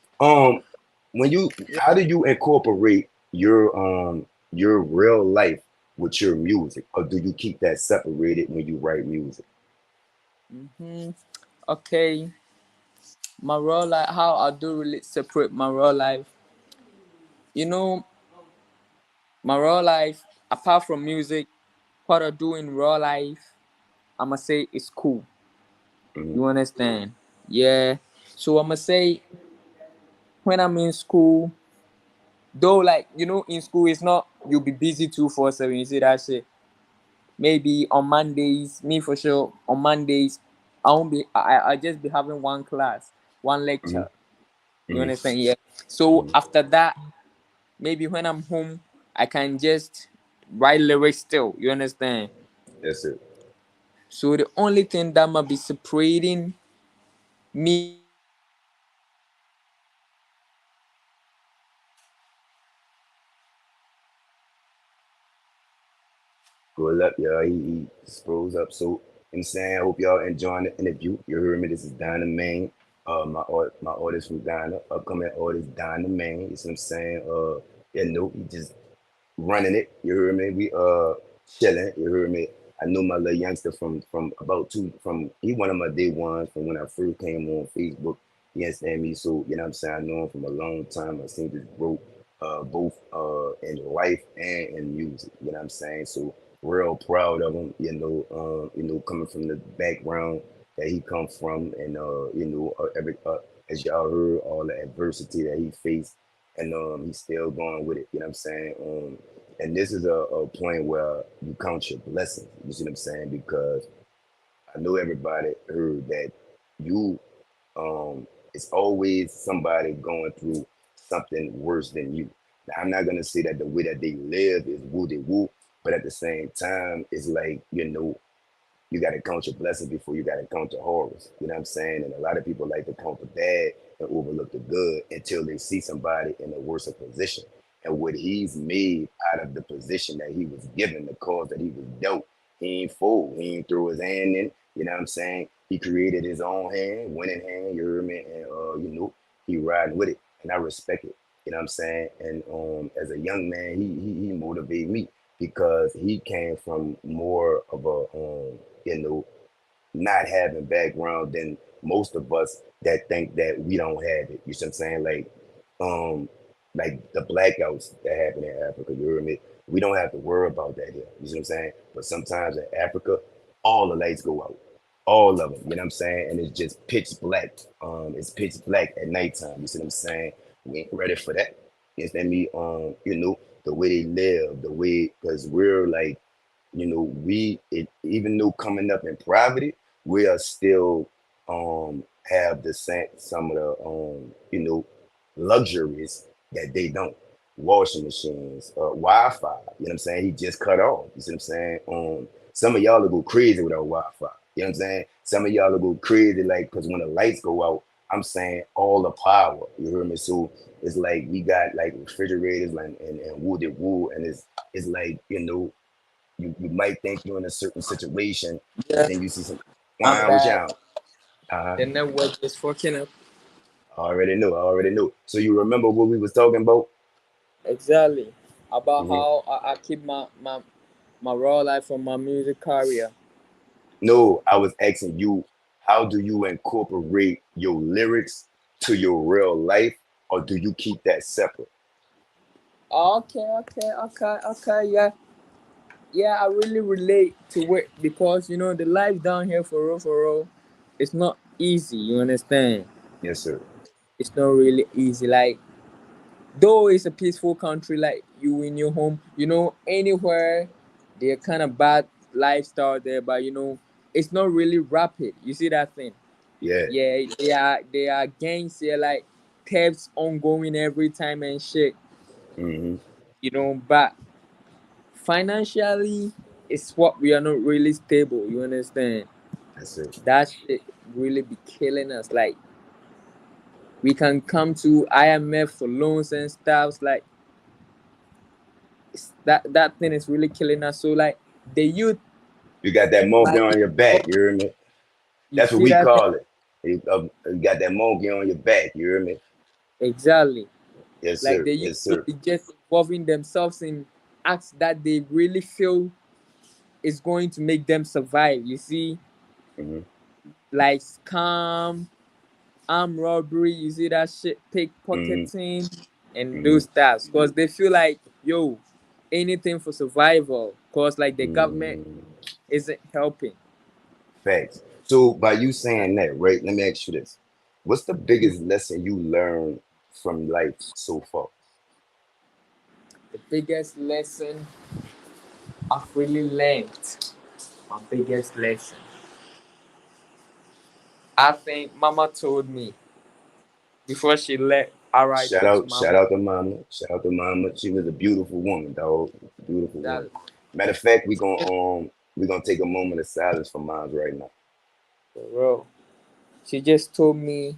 when you how do you incorporate your real life with your music, or do you keep that separated when you write music? Mm-hmm. Okay. My real life, how I do really separate my real life. You know, my real life, apart from music, what I do in real life, I'ma say is cool. Mhm. You understand? Yeah. So I'ma say when I'm in school, though, like, in school it's not you'll be busy 247. You see that shit. Maybe on Mondays, me for sure, on Mondays, I won't be I just be having one class, one Mhm. lecture. You Mhm. understand? Yeah. So Mhm. after that, maybe when I'm home, I can just write lyrics still. You understand? Yes, sir. So the only thing that might be separating me from Good luck, y'all. He scrolls up. So I'm saying, I hope y'all enjoying the interview. You heard me. This is Donna Main. My artist from Ghana, upcoming artist Donna Main. You see what I'm saying? He just running it. You heard me? We chilling. You heard me? I know my little youngster from about two from he one of my day ones from when I first came on Facebook. You understand me? So you know what I'm saying, I know him from a long time. I seen this growth both in life and in music. You know what I'm saying? So real proud of him, coming from the background that he comes from and as y'all heard all the adversity that he faced and he's still going with it. You know what I'm saying? And this is a point where you count your blessings. You see what I'm saying? Because I know everybody heard that you it's always somebody going through something worse than you. Now, I'm not gonna say that the way that they live is woo de woo, but at the same time, it's like you got to count your blessings before you got to count your horrors. You know what I'm saying? And a lot of people like to count the bad and overlook the good until they see somebody in a worse position. And what he's made out of the position that he was given, the cause that he was dealt, he ain't fool. He ain't threw his hand in. You know what I'm saying? He created his own hand, winning hand. You heard me? And he riding with it, and I respect it. You know what I'm saying? And as a young man, he motivated me because he came from more of a you know, not having background than most of us that think that we don't have it. You see what I'm saying? Um, like the blackouts that happen in Africa, you hear me? We don't have to worry about that here. You see what I'm saying? But sometimes in Africa, all the lights go out. All of them, you know what I'm saying? And it's just pitch black. It's pitch black at nighttime. You see what I'm saying? We ain't ready for that. You understand me? The way they live, the way, because we're like, even though coming up in poverty, we are still have the same some of the luxuries that they don't. Washing machines, Wi-Fi. You know what I'm saying? He just cut off. You see what I'm saying? Some of y'all will go crazy without Wi-Fi. You know what I'm saying? Some of y'all will go crazy like because when the lights go out, I'm saying all the power. You hear me? So it's like we got like refrigerators and wooded wood, and it's like you might think you're in a certain situation, and yeah, then you see some I'm with back. y'all. Uh-huh. The network is fucking up. I already know. I already know. So you remember what we was talking about? Exactly. About Hmm. how I keep my raw life from my music career. No, I was asking you, how do you incorporate your lyrics to your real life, or do you keep that separate? Okay. Yeah, I really relate to it because the life down here for real, it's not easy. You understand? Yes, sir. It's not really easy. Like though it's a peaceful country, like you in your home, anywhere, they're kind of bad lifestyle there, but it's not really rapid. You see that thing? Yeah. Yeah, they are gangs here, like thefts ongoing every time and shit. Hmm. But financially, it's what we are not really stable. You understand? That's it. That shit really be killing us. Like we can come to IMF for loans and stuff. Like that thing is really killing us. So like the youth, You got that monkey like on your back. You hear me? you That's what see we that thing call it. You got that monkey on your back. You hear me? exactly. Yes, Like sir. the youth Yes, will sir. be just involving themselves in acts that they really feel is going to make them survive. You see, Hmm. like scam, armed robbery. You see that shit, Hmm. pickpocketing, and Hmm. those stuff. Cause they feel like anything for survival. Cause like the government Hmm. isn't helping. Facts. So by you saying that, right? Let me ask you this: what's the biggest lesson you learned from life so far? The biggest lesson I've really learned, my biggest lesson, I think Mama told me before she left. All right, to Shout Mama. out to Mama. Shout out to Mama. She was a beautiful woman, dog. Beautiful woman. That Matter of fact, we gonna take a moment of silence for moms right now. bro. She just told me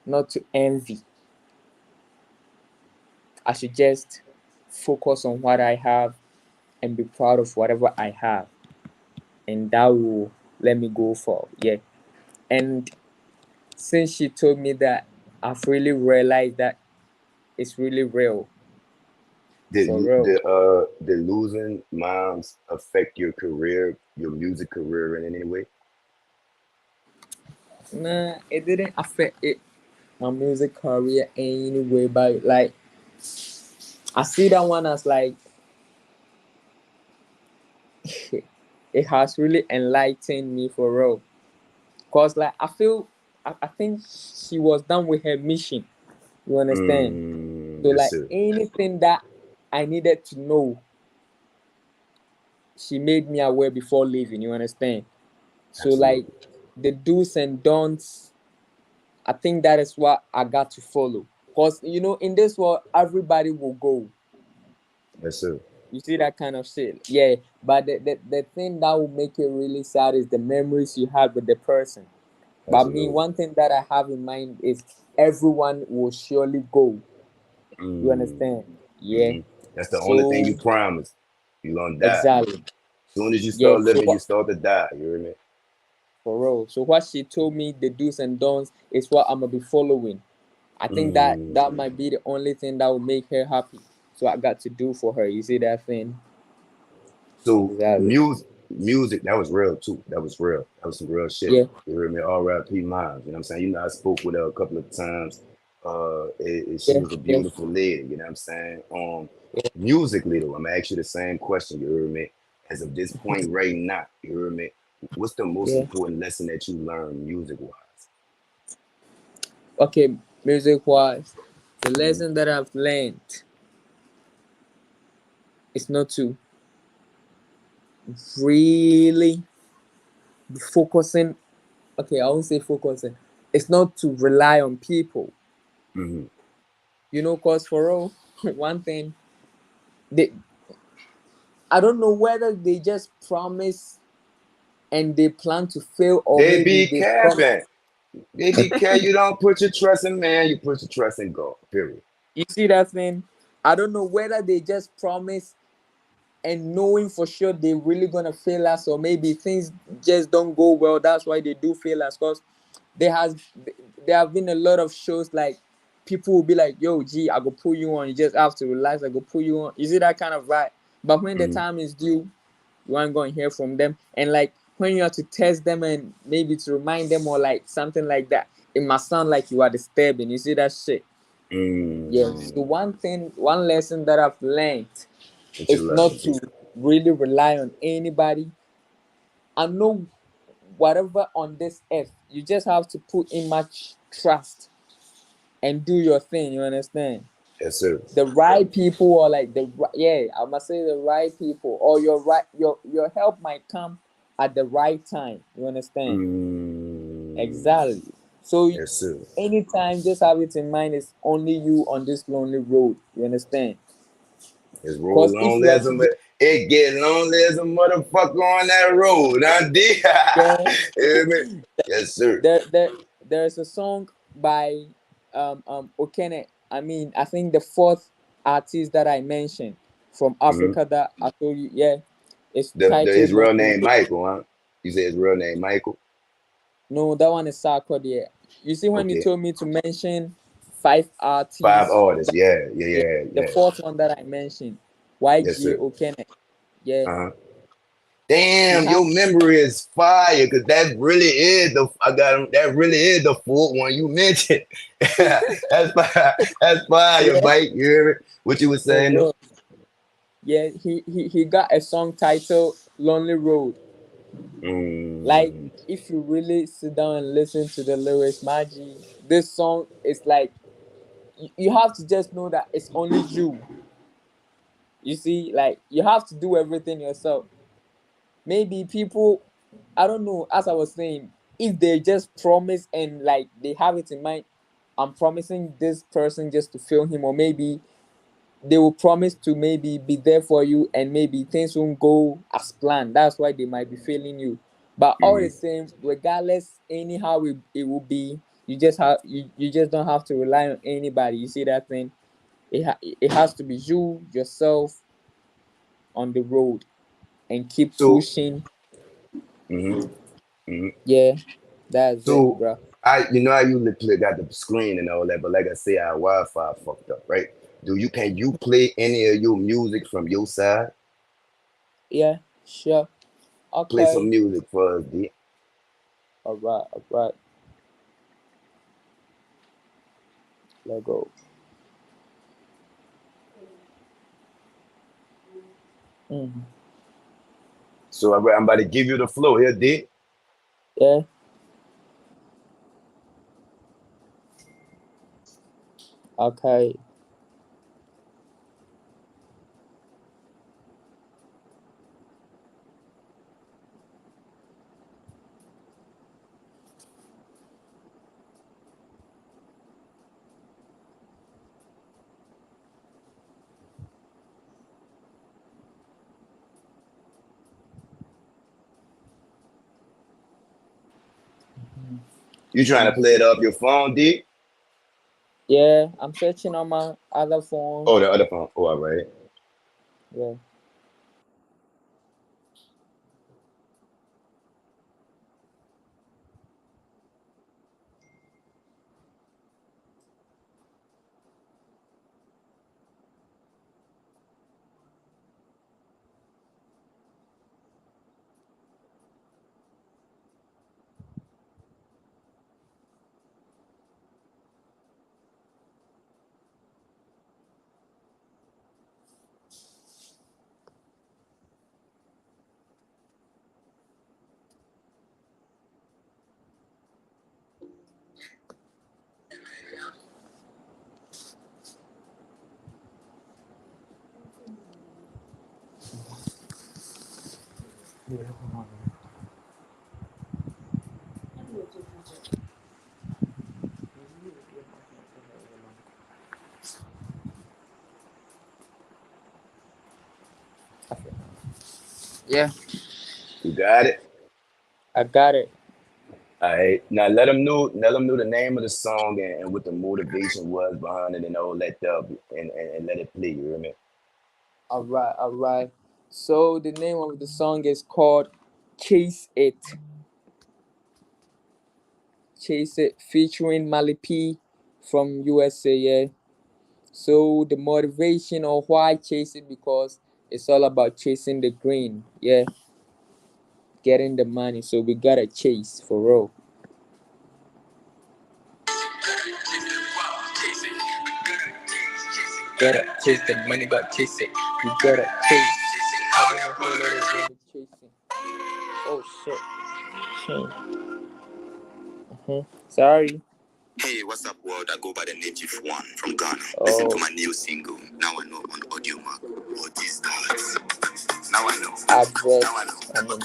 not to envy. I should just focus on what I have and be proud of whatever I have, and that will let me go for, yeah. And since she told me that, I've really realized that it's really real, for real. Did losing moms affect your career, your music career in any way? Nah, it didn't affect it my music career anyway, but like I see that one as like it has really enlightened me for real. Cause like I think she was done with her mission. You understand? So Yes, like sir. anything that I needed to know, she made me aware before leaving. You understand? So like Absolutely. the do's and don'ts, I think that is what I got to follow. Cause in this world, everybody will go. Yes, sir. You see that kind of shit. Yeah. But the thing that will make it really sad is the memories you have with the person. But me, Absolutely. one thing that I have in mind is everyone will surely go. You Mm, understand? Yeah. hmm. That's the only thing So you promise. You gonna die. exactly. Soon as you Yeah. start living, you start to die. You hear me? For real. So what she told me, the do's and don'ts, is what I'm gonna be following. I think that that Mm. might be the only thing that will make her happy. So I got to do for her. You see that thing? So Exactly. music, that was real too. That was real. That was some real shit. Yeah. You hear me? R.I.P. Miles. You know what I'm saying? You know, I spoke with her a couple of times. She Yeah. was a Yeah. beautiful lady. You know what I'm saying? Yeah. Musically though, I'm gonna ask you the same question. You hear me? As of this point right now, you hear me? What's the most Yeah. important lesson that you learned music wise? Okay. Music wise, the Mm-hmm. lesson that I've learned is not to really be focusing. Okay, I won't say focusing. It's not to rely on people. Mm-hmm. Cause for all one thing, they I don't know whether they just promise and they plan to fail, or They maybe be they promise. capping. They be care. You don't put your trust in man. You put your trust in God. Period. You see that thing? I don't know whether they just promise and knowing for sure they really gonna fail us, or maybe things just don't go well. That's why they do fail us. Cause there has there have been a lot of shows like people will be like, "Yo, G, I go pull you on. You just have to relax. I go pull you on." You see that kind of vibe. But when the Mm-hmm. time is due, you aren't gonna hear from them. And like when you have to test them and maybe to remind them or like something like that, it must sound like you are disturbing. You see that shit? Yeah. So Mm. one lesson that I've learned What you is not learn, to G? really rely on anybody. I know whatever on this earth, you just have to put in much trust and do your thing. You understand? Yes, sir. The right people, or like yeah, I must say the right people, or your help might come at the right time. You understand? Mm. Exactly. So Yes, sir. anytime, just have it in mind, it's only you on this lonely road. You understand? It's roll Because if lonely you are as to get it get lonely as a motherfucker on that road. Huh, D? there, Hear me? Yes, sir. there's a song by Okene. I mean, I think the fourth artist that I mentioned from Hmm. Africa that I told you, yeah, it's His titled real Lonely name Road. Michael, huh? You say his real name Michael? No, that one is Sarkodie. Yeah. You see, when you Okay. told me to mention five Five artists, artists. Yeah, yeah, yeah, yeah, the yeah. fourth one that I mentioned, Yes, YG sir. Okene. Yeah, Uh-huh. he Damn, has. your memory is fire, cause that really is the I got him. That really is the fourth one you mentioned. That's fire. That's fire, Yeah, Mike. You hear me? What you was for saying though? real. Yeah, he got a song titled Lonely Road. Like, Mm, if you really sit down and listen to the lyrics, Maggie, this song is like you have to just know that it's only you. You see, like you have to do everything yourself. Maybe people, I don't know, as I was saying, if they just promise and like they have it in mind, I'm promising this person just to feel him, or maybe they will promise to maybe be there for you, and maybe things won't go as planned. That's why they might be failing you. But all the same, regardless, anyhow it will be, you just don't have to rely on anybody. You see that thing? It has to be you yourself on the road and keep So, pushing. mhm. Yeah, that's it, So bro. I usually play got the screen and all that, but like I say, our Wi-Fi fucked up, right? Can you play any of your music from your side? Yeah, sure. Play Okay. some music for us, D. All right, all right. Let go. Mm. So I'm about to give you the flow here, D. Yeah. Okay. You trying to play it off your phone, D? Yeah, I'm searching on my other phone. Oh, the other phone. Oh, all right. Yeah. Yeah, You got it. I got it. All right. Now let them know the name of the song and what the motivation was behind it and all that stuff, and let it play. You hear me? All right, all right. So the name of the song is called Chase It. Chase It featuring Mali P from USA, yeah. So the motivation or why chase it, because it's all about chasing the green, yeah, getting the money. So we gotta chase for real. Gotta chase the money, gotta chase it. We gotta chase. Having a whole lot of them chasing. Oh shit. Sorry. Hey, what's up, world? I go by the Native One from Ghana. Listen to my new single, Now I Know, on Audio Mark. What is that? Now I know. Address. Now I know. I mean,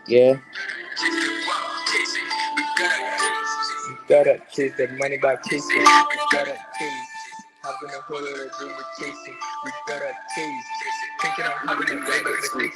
yeah. You gotta chase the money by chasing. You gotta chase. Having a whole lot of them chasing. We gotta chase. Thinking I'm having a bag of the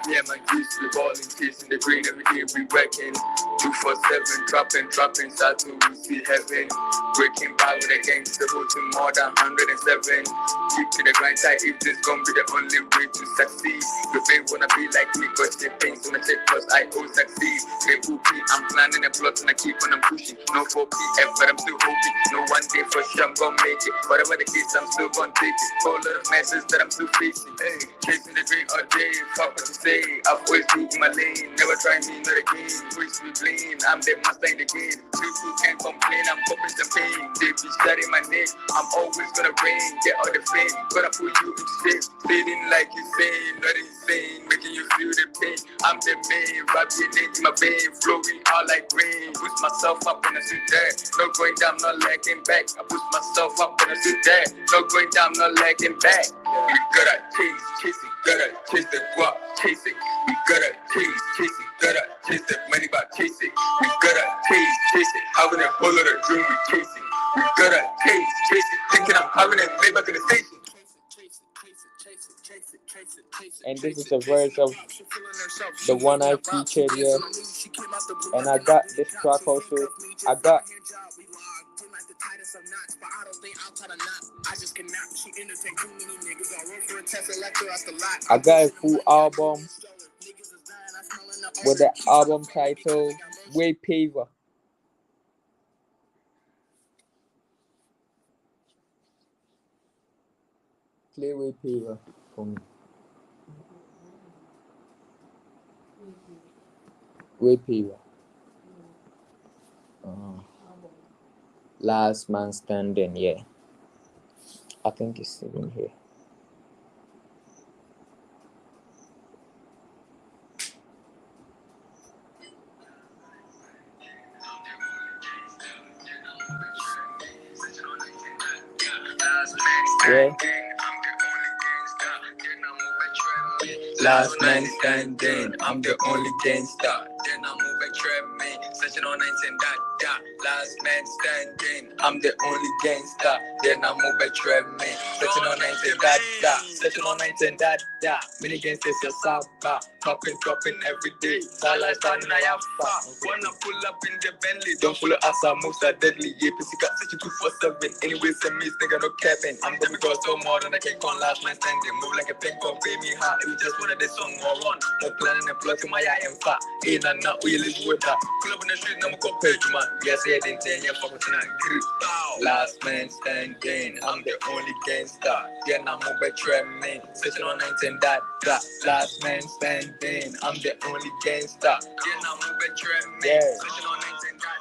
yeah, man, juice, we balling, chasing the green every day, we working 247, dropping, start to see heaven. Breaking bad with the gangs, the road to more than 107. Keep to the grind tight, if this gon' be the only way to succeed. The fame wanna be like me, cause they pains on the check, cause I owe succeed. They poopy, I'm planning a plot and I keep on, I'm pushing. No 4 PF, but I'm still hoping. No one day for sure I'm gon' make it. Whatever the case, I'm still gon' take it. Whole lot of messes that I'm still facing. Hey, chasing the dream all day, fuck what you say. I've always been in my lane, never try me, not again. Wish me blame, I'm the master in the game. People can't complain, I'm coping some pain. They be shouting my name, I'm always gonna rain. Get all the fame, gonna put you in shame. Feeling like you're saying, not insane, making you feel the pain. I'm the main, rap your name in my vein, flowing out like rain. Boost myself up when I sit there, no going down, not lagging back. I boost myself up when I sit there, no going down, not lagging back. We gotta chase it, gotta chase the guap, chase it. We gotta chase it, gotta chase the money, but chase it. We gotta chase it, having a whole lot of dream, we chasing. We gotta chase it, thinking I'm having a way back in the station. And this is the verse of the one I featured here. And I got this track also. I got a full album with the album title Way Paver. Play Way Paver for me. Way Paver. Last Man Standing, yeah. I think it's even here. Yeah. Last man standing, I'm the only gangster. Then I move a trap man, searching on nights and that. Last man standing, I'm the only gangster. Then I move a trap man, searching on nights and that. Searching on nights and that. Many gangsters are saba, dropping every day. Sala standing, I have far. Wanna pull up in the Bentley, don't follow us, our moves are deadly. Yeah, PC got 6247. Anyways, some miss, nigga, no capping. I'm the because so more than I can call last man standing. Move like a pink pop, pay me hot. We just wanted this song more on. No planning and plug to my eye and fat. Ain't I not we live with that. Pull up in the street, I'm a page man. Yes, I didn't tell you, fuck with that grip. Last man standing, I'm the only gangster. Then I'm over trap man, sitting on nights and that. Last man standing, I'm the only gangster. Then I'm over trap man, sitting on nights and that.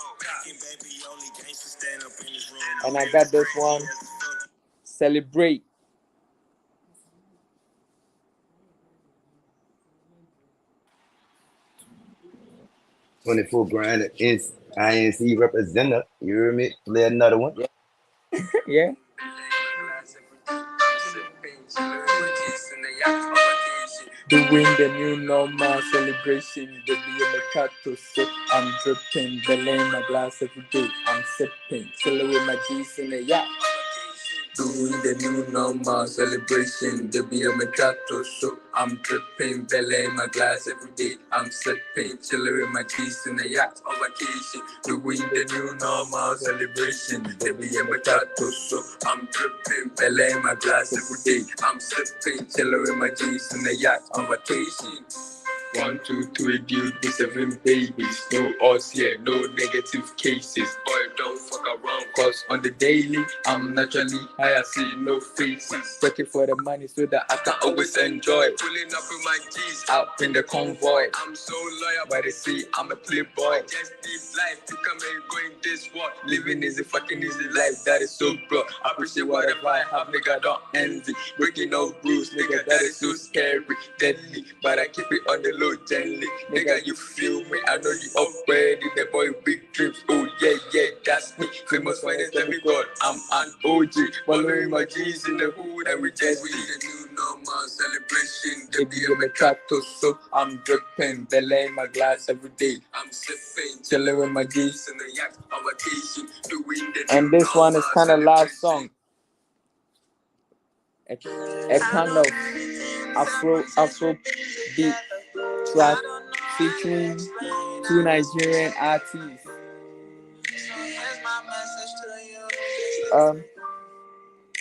And I got this one. Celebrate. $24 grand INC representative. You hear me? Play another one. Yeah. Doing the new normal celebration. The Mercato sip. I'm dripping. Belay my glass every day. I'm sipping. Chilling with my G's in the yacht. Doing the new normal celebration. The Mercato so I'm dripping. Belay my glass every day. I'm sipping. Chilling with my G's in the yacht on vacation. Doing the new normal celebration. The Mercato so I'm dripping. Belay my glass every day. I'm sipping. Chilling with my G's in the yacht on vacation. 1, 2, 3, dude, with 7 babies. No us here, no negative cases. Boy, don't fuck around, cause on the daily, I'm naturally high, I see no faces. Working for the money so that I can always enjoy. Pulling up with my G's, out in the convoy. I'm so loyal, but they see I'm a playboy. Just live life, you come and go in this world. Living is a fucking easy life, that is so broad. I appreciate whatever I have, nigga, don't envy. Breaking all rules, nigga, that is so scary, deadly. But I keep it on the low, gently. Nigga, you feel me? I know you already. The boy with big dreams. Oh yeah, that's me. Famous finest demigod. I'm an OG. Following my G's in the hood, and we just be the new normal celebration. The Mercato, so I'm dripping. Belay my glass every day. I'm sipping, chilling with my G's in the yacht on vacation. And this one is kind of love song. A kind of Afro beat track featuring 2 Nigerian artists.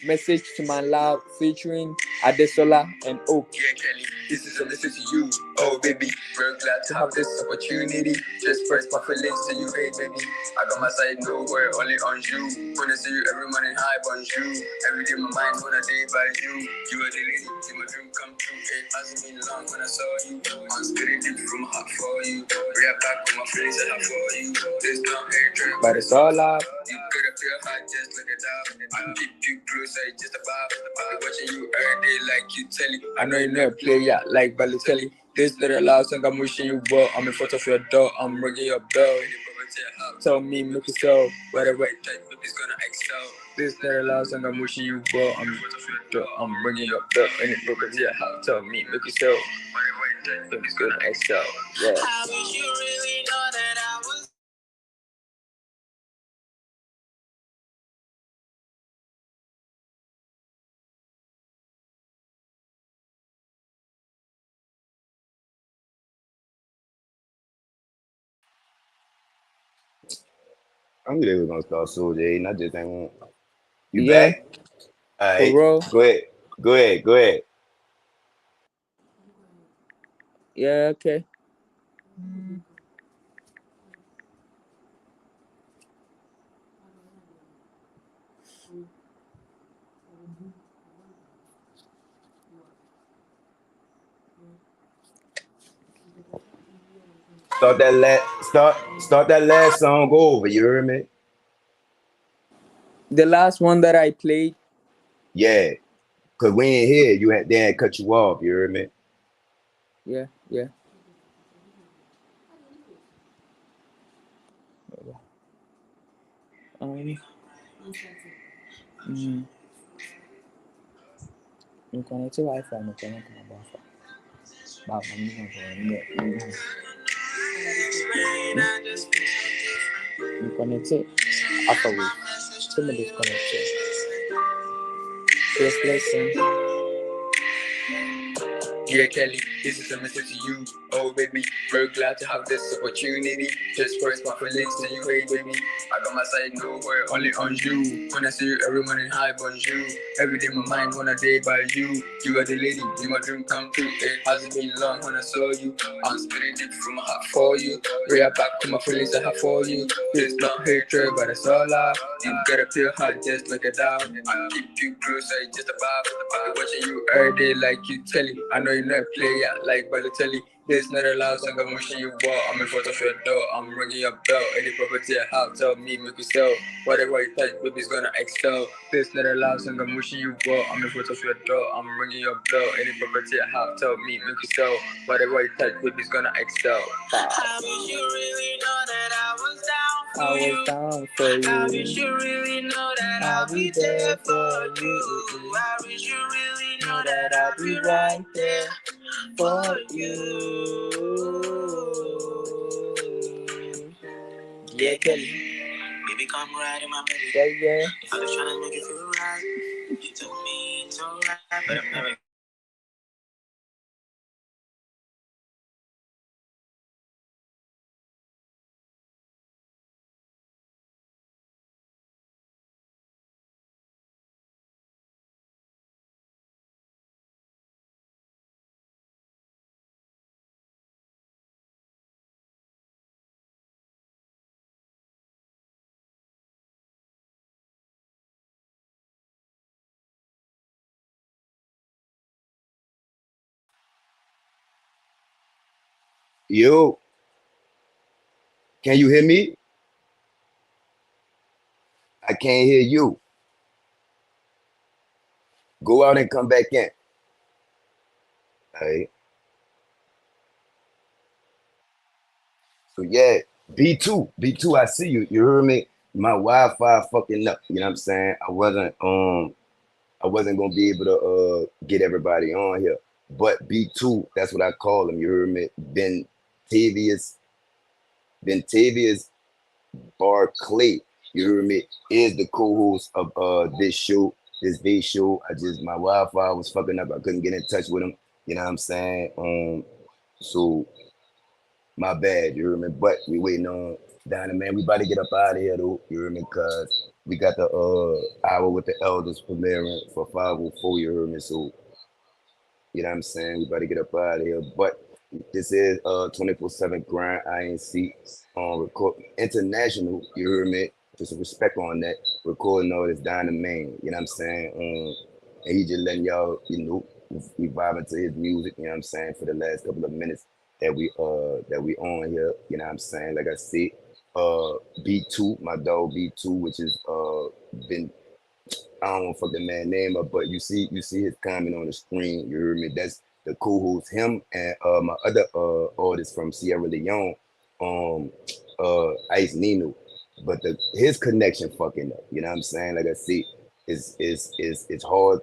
Message to my love featuring Adesola and Oak. Yeah, Kelly, this is a message to you. Oh baby, we're glad to have this opportunity. Just press my feelings to you, hey baby. I got my side nowhere, only on you. Wanna see you every morning, high on you. Every day my mind wanna day by you. You are the lady, you my dream come true. It hasn't been long when I saw you. I'm spitting deep from my heart for you. React back with my feelings I have for you. There's no hatred, but it's all love. You could have feel hot just like a dog. I keep you close, I just about. I'll be watching you every day like you telly. I know you never play, yeah, like Balotelli. This little loud song, I'm wishing you well. I'm in front of your door, I'm ringing your bell. Tell me, make it so. Whatever it takes, baby's gonna excel. This little loud song, I'm wishing you well. I'm in front of your door, I'm ringing your bell. And it broke your heart. Tell me, make it so. Whatever it takes, baby's gonna excel. Yeah. I wish you really know that I was. I knew they were gonna start Soulja, and I just ain't want. You Yeah, back? All for right, real. go ahead. Yeah, okay. Start that last song over. You heard me? The last one that I played. Yeah, cause we ain't here. They had cut you off. You heard me? Yeah, yeah. You connect to Wi-Fi, you connect to my Wi-Fi. But I'm using for you connect it afterwards. Somebody disconnect it. Just listen. Dear Kelly, this is a message to you. Oh baby, very glad to have this opportunity. Just press my feelings to you, hey baby. I got my side nowhere, only on you. When I see you every morning, high on you. Every day my mind wanna day by you. You are the lady, you my dream come true. It hasn't been long when I saw you. I'm spitting deep from my heart for you. React back to my feelings I have for you. It's not hatred, but it's all love. You gotta feel hot just like a dog. I keep you close, I just about. I'll be watching you every day like you telly. I know you're not a player like Balotelli. This not a loud song, I'm wishing you well. I'm in front of your door, I'm ringing your bell. Any property I have, tell me, make you sell. Whatever you touch, baby's gonna excel. This not a loud song, I'm wishing you well. I'm in front of your door, I'm ringing your bell. Any property I have, tell me, make you sell. Whatever you touch, baby's gonna excel. I wish you really know that I was down for you. I was down for you. I wish you really know that I'll be there for you. I wish you really know that I'll be right there for you. Yeah, Kelly. Baby, come right in my bed. Yeah. I was trying to make it feel right. She told me it's alright, but I'm never. Yo, can you hear me? I can't hear you. Go out and come back in. All right. So yeah, B2, I see you. You heard me? My Wi-Fi fucking up. You know what I'm saying? I wasn't gonna be able to get everybody on here. But B2, that's what I call him. You heard me? Bentavious Barclay. You heard me? Is the co-host of this day show. My Wi-Fi was fucking up. I couldn't get in touch with him. You know what I'm saying? So my bad, you hear me? But we waiting on Dinah, man. We about to get up out of here though, you hear me? Cause we got the hour with the elders premiering for 504, you hear me? So, you know what I'm saying? We about to get up out of here. But This is 24/7 grind INC record international, you hear me? Put some respect on that. Recording all this down the main, you know what I'm saying? And he just letting y'all, we vibing to his music, you know what I'm saying, for the last couple of minutes that we on here, you know what I'm saying? Like I said, B2, my dog B2, which is been, I don't want to fuck the man's name up, but you see his comment on the screen, you hear me? That's the co-host, him and my other artist from Sierra Leone, Ice Nino. But his connection fucking up, you know what I'm saying? Like I said, it's hard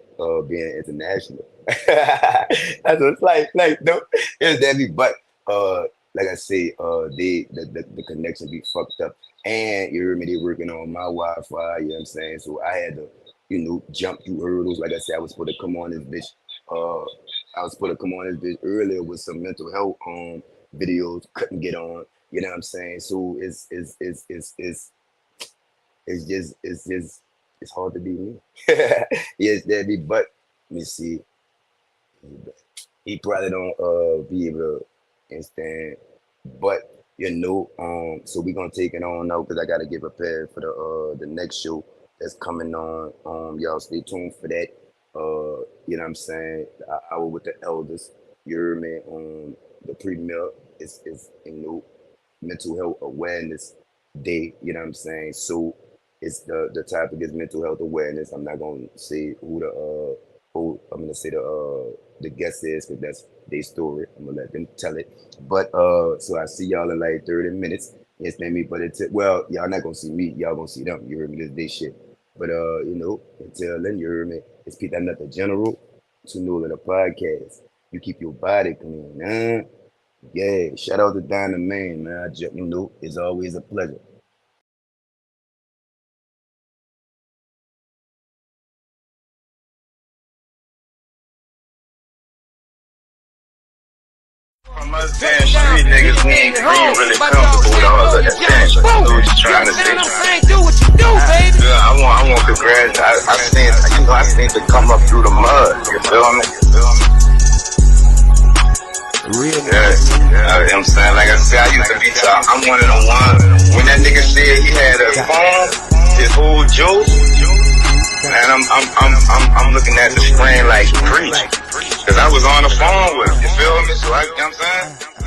being international. That's what it's like no, it's deadly, but like I say, the connection be fucked up. And you hear me, they working on my Wi-Fi, you know what I'm saying? So I had to, jump through hurdles. Like I said, I was supposed to come on this bitch. Earlier with some mental health videos, couldn't get on, you know what I'm saying? So it's hard to be me. Yes, Debbie, but let me see. He probably don't be able to understand, but so we're gonna take it on now because I gotta get prepared for the next show that's coming on. Y'all stay tuned for that. You know what I'm saying? The Hour with the Elders. You heard me on the premiere. It's Mental Health Awareness Day. You know what I'm saying? So it's the topic is mental health awareness. I'm not gonna say who I'm gonna say the guest is because that's their story. I'm gonna let them tell it. But so I see y'all in like 30 minutes. Yes, maybe, but well, y'all not gonna see me. Y'all gonna see them. You heard me? This day shit. But until then, you heard me. It's Peter Nut the General to know the podcast. You keep your body clean, huh? Yeah. Shout out to Dinah Man, man. It's always a pleasure. From us damn street niggas, we ain't really comfortable with all of that thing. What you trying to say? Do what you do, baby. Yeah, I want congrats. I seen to come up through the mud. You feel me? Real. Yeah. You know what I'm saying? Like I said, I used to be top. I'm one of the ones. When that nigga said he had a phone, his whole joke, and I'm looking at the screen like preach. Cause I was on the phone with him, you feel me? So you know what I'm saying?